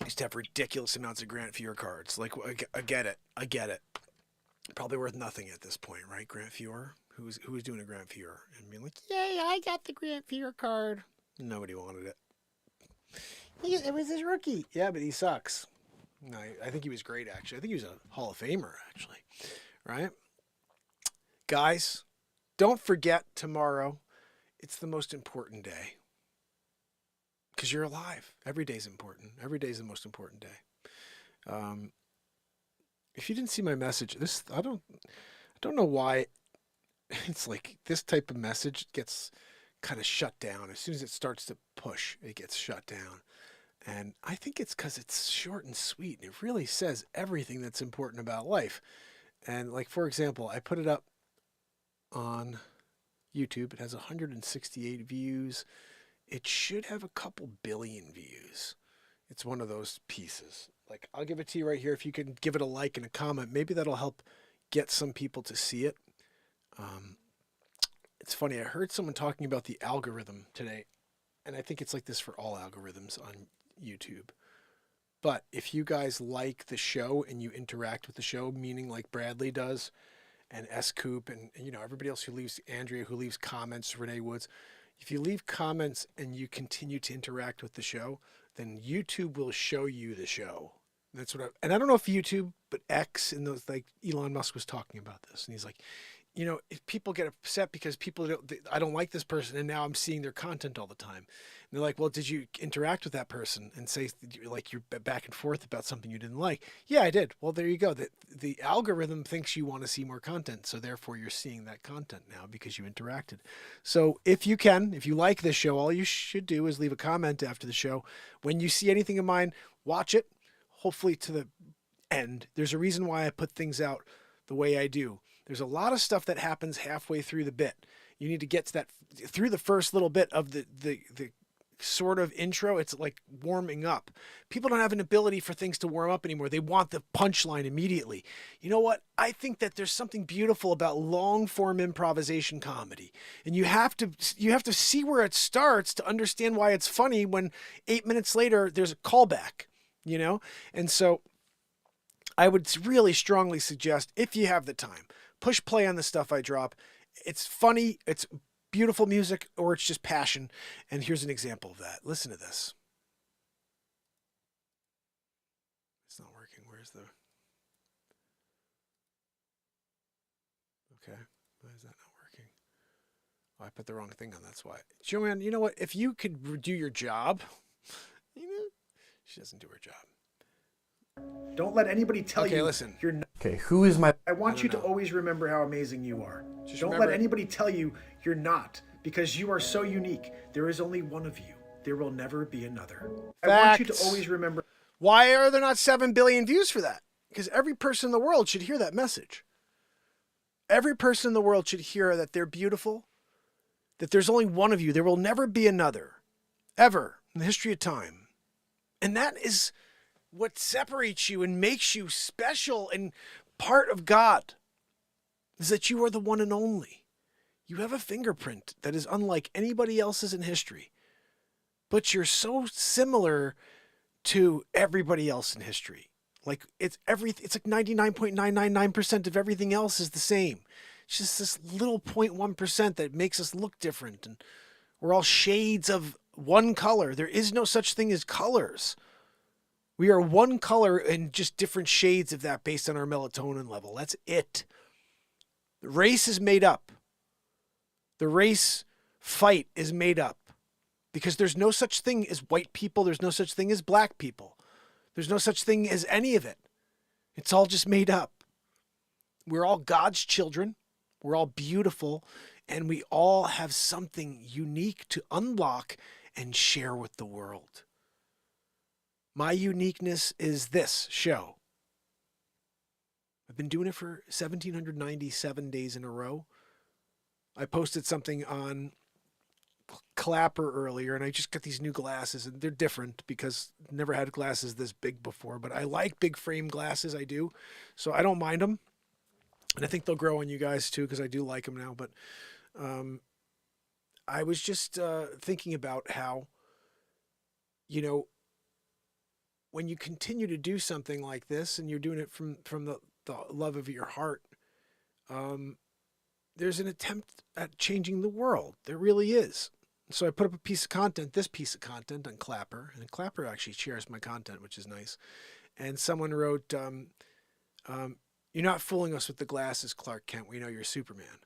Speaker 1: I used to have ridiculous amounts of Grant Fuhrer cards. Like, I get it. I get it. Probably worth nothing at this point, right? Grant Fuhrer? Who was doing a Grant Fuhrer? And being like, yay, I got the Grant Fuhrer card. Nobody wanted it. It was his rookie. Yeah, but he sucks. No, I think he was great, actually. I think he was a Hall of Famer, actually. Right? Guys, don't forget tomorrow. It's the most important day. Because you're alive. Every day's important. Every day's the most important day. If you didn't see my message, I don't know why it's like this type of message gets kind of shut down. As soon as it starts to push, it gets shut down. And I think it's because it's short and sweet. And it really says everything that's important about life. And like, for example, I put it up on YouTube. It has 168 views. It should have a couple billion views. It's one of those pieces. Like, I'll give it to you right here. If you can give it a like and a comment, maybe that'll help get some people to see it. It's funny. I heard someone talking about the algorithm today, and I think it's like this for all algorithms on YouTube. But if you guys like the show and you interact with the show, meaning like Bradley does, and S. Coop, and you know, everybody else who leaves, Andrea who leaves comments, Renee Woods, if you leave comments and you continue to interact with the show, then YouTube will show you the show. That's what and I don't know if YouTube, but X, and those, like Elon Musk was talking about this, and he's like, you know, if people get upset because I don't like this person, and now I'm seeing their content all the time. And they're like, well, did you interact with that person and say like you're back and forth about something you didn't like? Yeah, I did. Well, there you go. The algorithm thinks you want to see more content, so therefore you're seeing that content now because you interacted. So if you like this show, all you should do is leave a comment after the show. When you see anything of mine, watch it, hopefully to the end. There's a reason why I put things out the way I do. There's a lot of stuff that happens halfway through the bit. You need to get to that through the first little bit of the sort of intro. It's like warming up. People don't have an ability for things to warm up anymore. They want the punchline immediately. You know what? I think that there's something beautiful about long form improvisation comedy. And you have to see where it starts to understand why it's funny when 8 minutes later there's a callback, you know? And so I would really strongly suggest, if you have the time, push play on the stuff I drop. It's funny, it's beautiful music, or it's just passion. And here's an example of that. Listen to this. It's not working. Where's the... Okay. Why is that not working? Oh, I put the wrong thing on. That's why. Joanne, you know what? If you could do your job, you know, she doesn't do her job. Don't let anybody tell you
Speaker 2: listen.
Speaker 1: You're not.
Speaker 2: Okay, who is my...
Speaker 1: I want you to always remember how amazing you are. Don't let anybody tell you you're not, because you are so unique. There is only one of you. There will never be another.
Speaker 2: Facts.
Speaker 1: I want you to always remember. Why are there not 7 billion views for that? Because every person in the world should hear that message. Every person in the world should hear that they're beautiful, that there's only one of you. There will never be another, ever, in the history of time. And that is what separates you and makes you special and part of God, is that you are the one and only. You have a fingerprint that is unlike anybody else's in history, but you're so similar to everybody else in history. Like it's like 99.999% of everything else is the same. It's just this little 0.1% that makes us look different, and we're all shades of one color. There is no such thing as colors. We are one color and just different shades of that based on our melatonin level. That's it. The race is made up. The race fight is made up because there's no such thing as white people. There's no such thing as black people. There's no such thing as any of it. It's all just made up. We're all God's children. We're all beautiful, and we all have something unique to unlock and share with the world. My uniqueness is this show. I've been doing it for 1,797 days in a row. I posted something on Clapper earlier, and I just got these new glasses, and they're different because I've never had glasses this big before, but I like big frame glasses. I do. So I don't mind them. And I think they'll grow on you guys too, because I do like them now. But I was just thinking about how, you know, when you continue to do something like this and you're doing it from the love of your heart, there's an attempt at changing the world. There really is. So I put up this piece of content on Clapper, and Clapper actually shares my content, which is nice. And someone wrote, "You're not fooling us with the glasses, Clark Kent. We know you're Superman."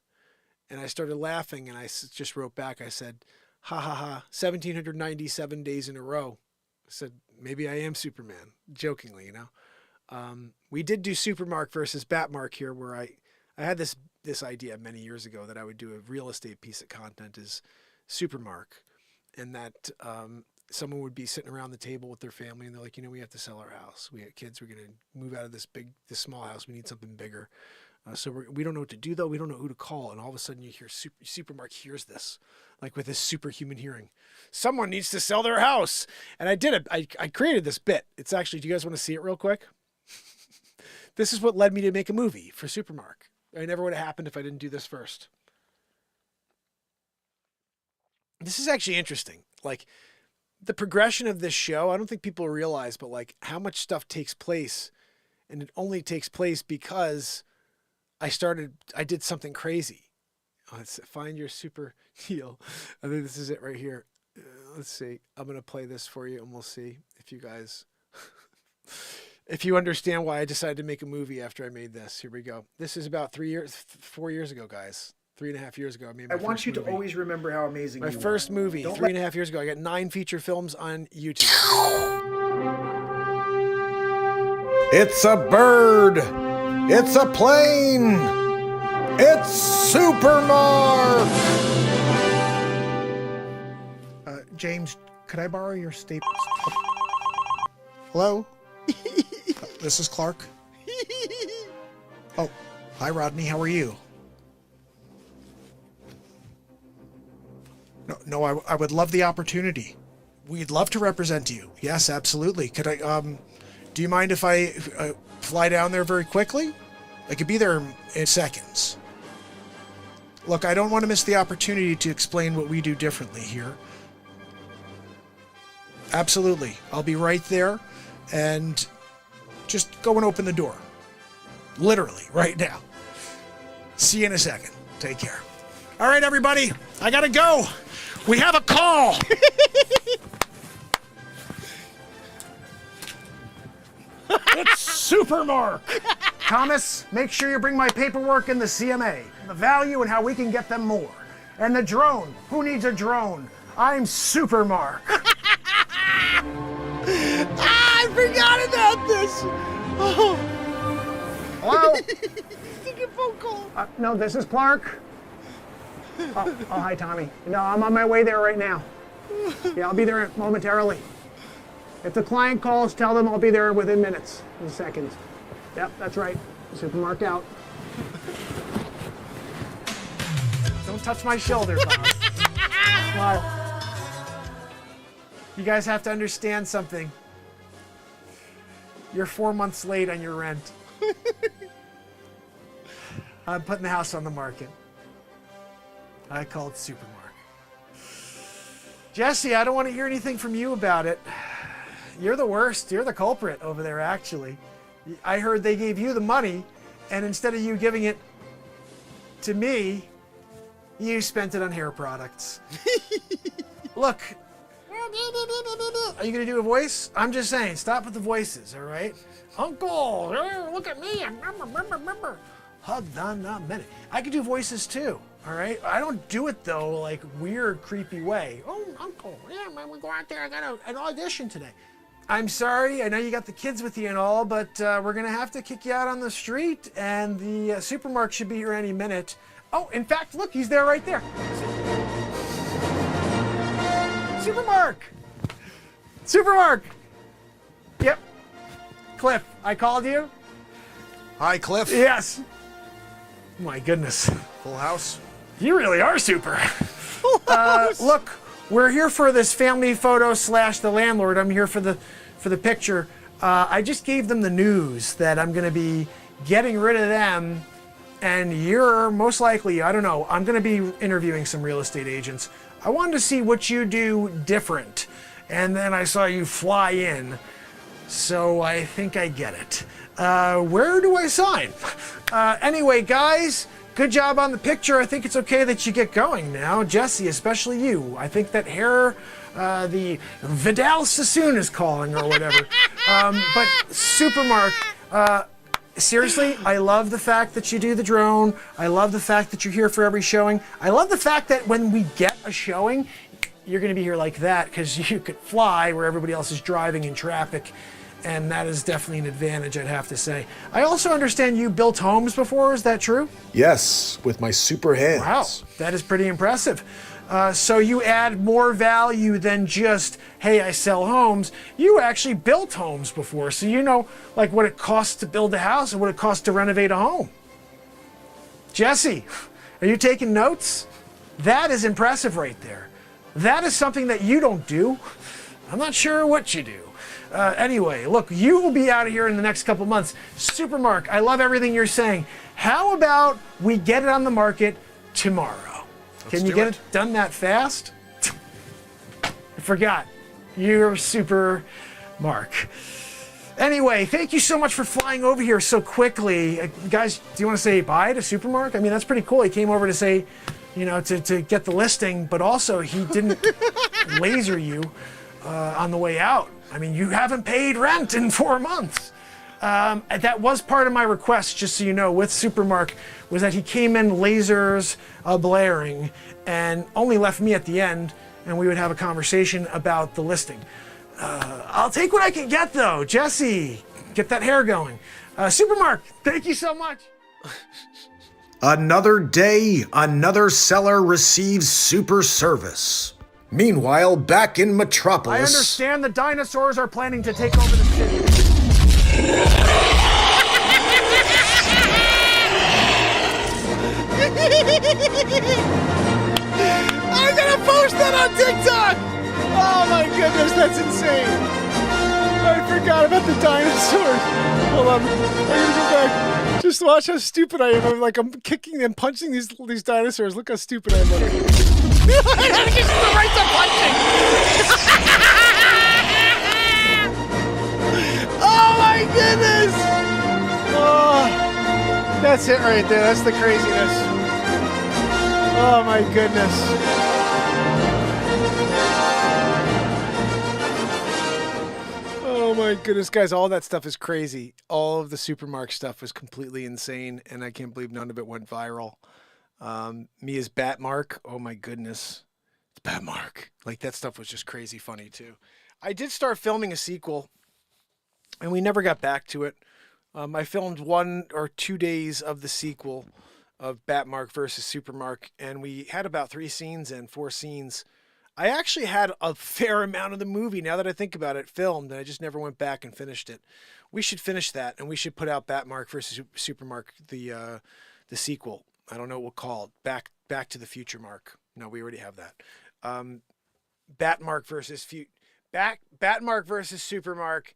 Speaker 1: And I started laughing, and I just wrote back. I said, "Ha ha ha! 1,797 days in a row." I said, "Maybe I am Superman," jokingly, you know. We did do Supermark versus Batmark here, where I had this idea many years ago that I would do a real estate piece of content as Supermark, and that someone would be sitting around the table with their family, and they're like, we have to sell our house. We have kids. We're going to move out of this small house. We need something bigger. So we don't know what to do, though. We don't know who to call. And all of a sudden you hear Supermark hears this, like with his superhuman hearing. Someone needs to sell their house. And I did it. I created this bit. It's actually, do you guys want to see it real quick? This is what led me to make a movie for Supermark. It never would have happened if I didn't do this first. This is actually interesting. Like, the progression of this show, I don't think people realize, but like how much stuff takes place. And it only takes place because I did something crazy. Let's find your super deal. I think this is it right here. Let's see. I'm going to play this for you and we'll see if you guys, if you understand why I decided to make a movie after I made this. Here we go. This is about 4 years ago, guys. 3.5 years ago. I
Speaker 3: want you to always remember how amazing
Speaker 1: my first movie, 3.5 years ago. I got 9 feature films on YouTube.
Speaker 2: It's a bird. It's a plane. It's Supermark.
Speaker 3: James, could I borrow your staples? Hello? This is Clark. Oh, hi, Rodney. How are you? No, I would love the opportunity. We'd love to represent you. Yes, absolutely. Could I, do you mind if I fly down there very quickly? I could be there in seconds. Look, I don't want to miss the opportunity to explain what we do differently here. Absolutely. I'll be right there, and just go and open the door. Literally, right now. See you in a second. Take care. All right, everybody. I gotta go. We have a call. It's Supermark. Thomas, make sure you bring my paperwork and the CMA, the value and how we can get them more. And the drone. Who needs a drone? I'm Supermark.
Speaker 1: I forgot about this. Oh.
Speaker 3: Hello?
Speaker 1: Take a phone call.
Speaker 3: No, this is Clark. Oh, hi, Tommy. No, I'm on my way there right now. Yeah, I'll be there momentarily. If the client calls, tell them I'll be there within minutes and seconds. Yep, that's right. Supermark out. Don't touch my shoulder, Bob. Well,
Speaker 1: You guys have to understand something. You're 4 months late on your rent. I'm putting the house on the market. I called Supermark. Jesse, I don't want to hear anything from you about it. You're the worst. You're the culprit over there, actually. I heard they gave you the money, and instead of you giving it to me, you spent it on hair products. Look. Are you going to do a voice? I'm just saying, stop with the voices, all right? Uncle, look at me. Hugged on the minute. I can do voices too, all right? I don't do it, though, like weird, creepy way. Oh, Uncle, yeah, man, we go out there. I got an audition today. I'm sorry. I know you got the kids with you and all, but we're going to have to kick you out on the street, and the Supermark should be here any minute. Oh, in fact, look, he's there right there. Supermark! Supermark! Yep. Cliff, I called you?
Speaker 2: Hi, Cliff.
Speaker 1: Yes. My goodness.
Speaker 2: Full house?
Speaker 1: You really are super. Look, we're here for this family photo / the landlord. I'm here for the picture. I just gave them the news that I'm going to be getting rid of them, and you're most likely, I don't know, I'm going to be interviewing some real estate agents. I wanted to see what you do different, and then I saw you fly in, so I think I get it. Where do I sign? Anyway, guys, good job on the picture. I think it's okay that you get going now. Jesse, especially you. I think that hair, the Vidal Sassoon is calling or whatever. But Supermark, seriously, I love the fact that you do the drone. I love the fact that you're here for every showing. I love the fact that when we get a showing, you're going to be here like that because you could fly where everybody else is driving in traffic. And that is definitely an advantage, I'd have to say. I also understand you built homes before, is that true?
Speaker 3: Yes, with my super hands.
Speaker 1: Wow, that is pretty impressive. So you add more value than just, hey, I sell homes. You actually built homes before, so you know like what it costs to build a house and what it costs to renovate a home. Jesse, are you taking notes? That is impressive right there. That is something that you don't do. I'm not sure what you do. Anyway, look, you will be out of here in the next couple months. Supermark, I love everything you're saying. How about we get it on the market tomorrow? Can you get it done that fast? I forgot. You're super Mark. Anyway, thank you so much for flying over here so quickly. Guys, do you want to say bye to Supermark? I mean, that's pretty cool. He came over to say, you know, to get the listing, but also he didn't laser you on the way out. I mean, you haven't paid rent in 4 months. That was part of my request, just so you know, with Supermark, was that he came in lasers blaring and only left me at the end, and we would have a conversation about the listing. I'll take what I can get, though. Jesse, get that hair going. Supermark, thank you so much.
Speaker 3: Another day, another seller receives super service. Meanwhile, back in Metropolis...
Speaker 1: I understand the dinosaurs are planning to take over the city.
Speaker 2: I'm gonna post that on TikTok! Oh my goodness, that's insane! I forgot about the dinosaurs. Hold on, I'm gonna go back. Just watch how stupid I am. I'm kicking and punching these dinosaurs. Look how stupid I am. I just the right to punching. Oh my goodness! Oh, that's it right there. That's the craziness. Oh my goodness. Oh my goodness, guys, all that stuff is crazy. All of the Supermark stuff was completely insane, and I can't believe none of it went viral. Me as Batmark, oh my goodness. It's Batmark. Like, that stuff was just crazy funny, too. I did start filming a sequel, and we never got back to it. I filmed 1 or 2 days of the sequel of Batmark versus Supermark, and we had about 4 scenes. I actually had a fair amount of the movie, now that I think about it, filmed, and I just never went back and finished it. We should finish that, and we should put out Batmark versus Supermark, the sequel. I don't know what we'll call it. Back to the Future Mark. No, we already have that. Batmark versus Batmark versus Supermark.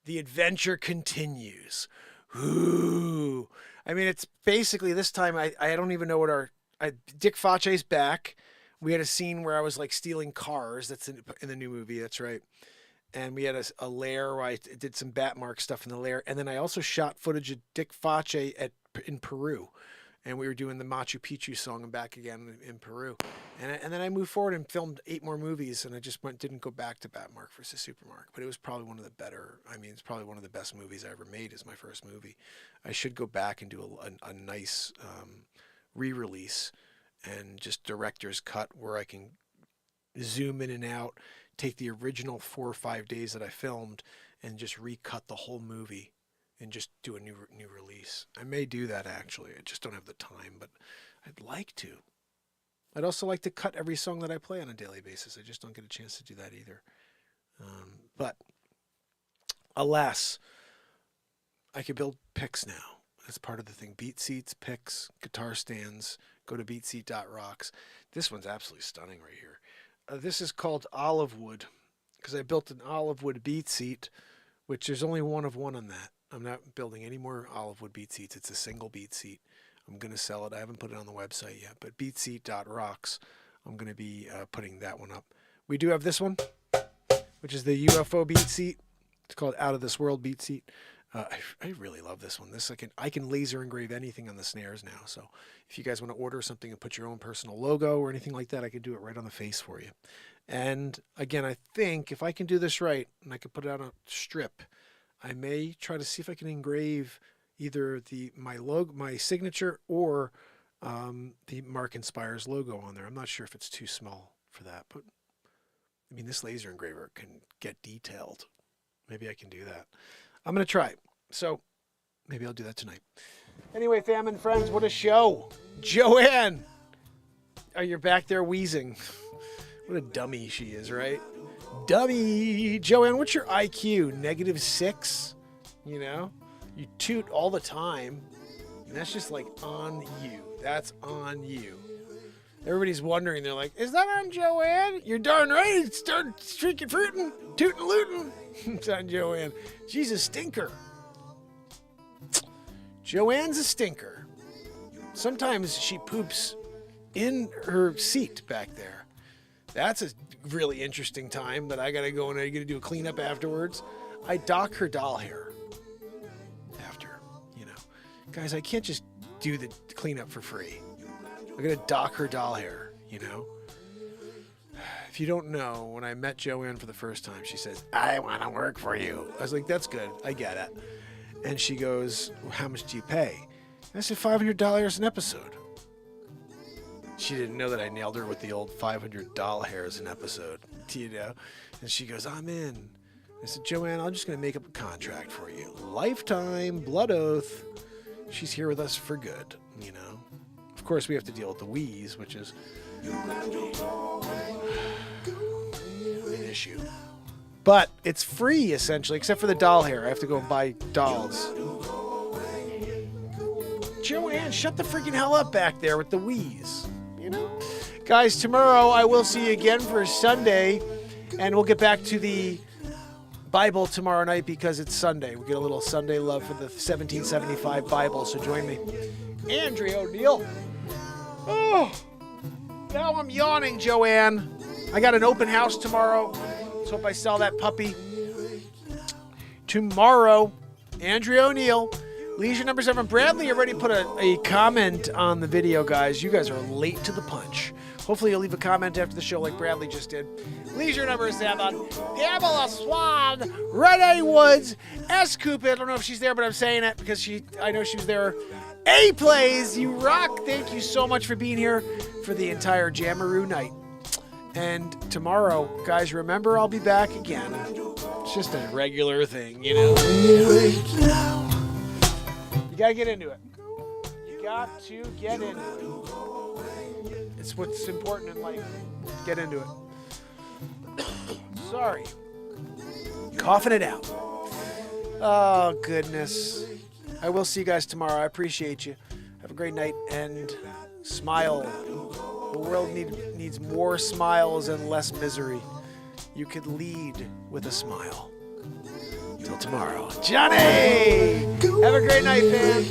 Speaker 2: The adventure continues. Ooh. I mean, it's basically this time. I don't even know what Dick Facce's back. We had a scene where I was like stealing cars. That's in the new movie. That's right. And we had a lair where I did some Batmark stuff in the lair. And then I also shot footage of Dick Facce in Peru. And we were doing the Machu Picchu song and back again in Peru. And then I moved forward and filmed 8 more movies, and I just didn't go back to Batmark versus Supermark. But it was probably one of the better, it's probably one of the best movies I ever made as my first movie. I should go back and do a nice re-release and just director's cut where I can zoom in and out, take the original 4 or 5 days that I filmed and just recut the whole movie. And just do a new release. I may do that, actually. I just don't have the time, but I'd like to. I'd also like to cut every song that I play on a daily basis. I just don't get a chance to do that either. But alas, I can build pics now.
Speaker 1: It's part of the thing. BeatSeats, picks, guitar stands. Go to BeatSeat.rocks. This one's absolutely stunning right here. This is called olive wood because I built an olive wood beat seat, which there's only one of one on that. I'm not building any more olive wood beat seats. It's a single beat seat. I'm going to sell it. I haven't put it on the website yet, but BeatSeat.rocks, I'm going to be putting that one up. We do have this one, which is the UFO beat seat. It's called Out of This World beat seat. I really love this one. I can laser engrave anything on the snares now. So if you guys want to order something and put your own personal logo or anything like that, I could do it right on the face for you. And again, I think if I can do this right and I can put it on a strip, I may try to see if I can engrave either my signature or the Mark Inspires logo on there. I'm not sure if it's too small for that, but I mean, this laser engraver can get detailed. Maybe I can do that. I'm going to try. So maybe I'll do that tonight. Anyway, fam and friends, what a show. Joanne. Oh, you're back there wheezing. What a dummy she is, right? Dummy. Joanne, what's your IQ? -6? You know? You toot all the time. And that's just like on you. That's on you. Everybody's wondering. They're like, is that on Joanne? You're darn right. Start streaking fruiting, tooting looting. It's on Joanne. She's a stinker. Joanne's a stinker. Sometimes she poops in her seat back there. That's a really interesting time that I got to go and I got to do a cleanup afterwards. I dock her doll hair after, you know. Guys, I can't just do the cleanup for free. I'm going to dock her doll hair, you know. If you don't know, when I met Joanne for the first time, she says, I want to work for you. I was like, that's good. I get it. And she goes, well, how much do you pay? And I said, $500 an episode. She didn't know that I nailed her with the old $500 hairs an episode, you know. And she goes, I'm in. I said, Joanne, I'm just going to make up a contract for you. Lifetime, blood oath. She's here with us for good, you know. Of course, we have to deal with the wheeze, which is an issue. But it's free, essentially, except for the doll hair. I have to go and buy dolls. Joanne, shut the freaking hell up back there with the wheeze. You know? Guys, tomorrow I will see you again for Sunday, and we'll get back to the Bible tomorrow night because it's Sunday. We get a little Sunday love for the 1775 Bible, so join me. Andrea O'Neill. Oh, now I'm yawning, Joanne. I got an open house tomorrow. Let's hope I sell that puppy. Tomorrow, Andrea O'Neill, Leisure number 7. Bradley already put a comment on the video, guys. You guys are late to the punch. Hopefully you'll leave a comment after the show like Bradley just did. Leisure number 7. Pamela Swan, Renee Woods, S. Cooper. I don't know if she's there, but I'm saying it because I know she was there. A Plays, you rock. Thank you so much for being here for the entire Jammaroo night. And tomorrow, guys, remember I'll be back again. It's just a regular thing, you know. You gotta get into it. You got to get into it. It's what's important in life. Get into it. Sorry. Coughing it out. Oh, goodness. I will see you guys tomorrow. I appreciate you. Have a great night and smile. The world needs more smiles and less misery. You could lead with a smile. Till tomorrow. Johnny! Have a great night, fam.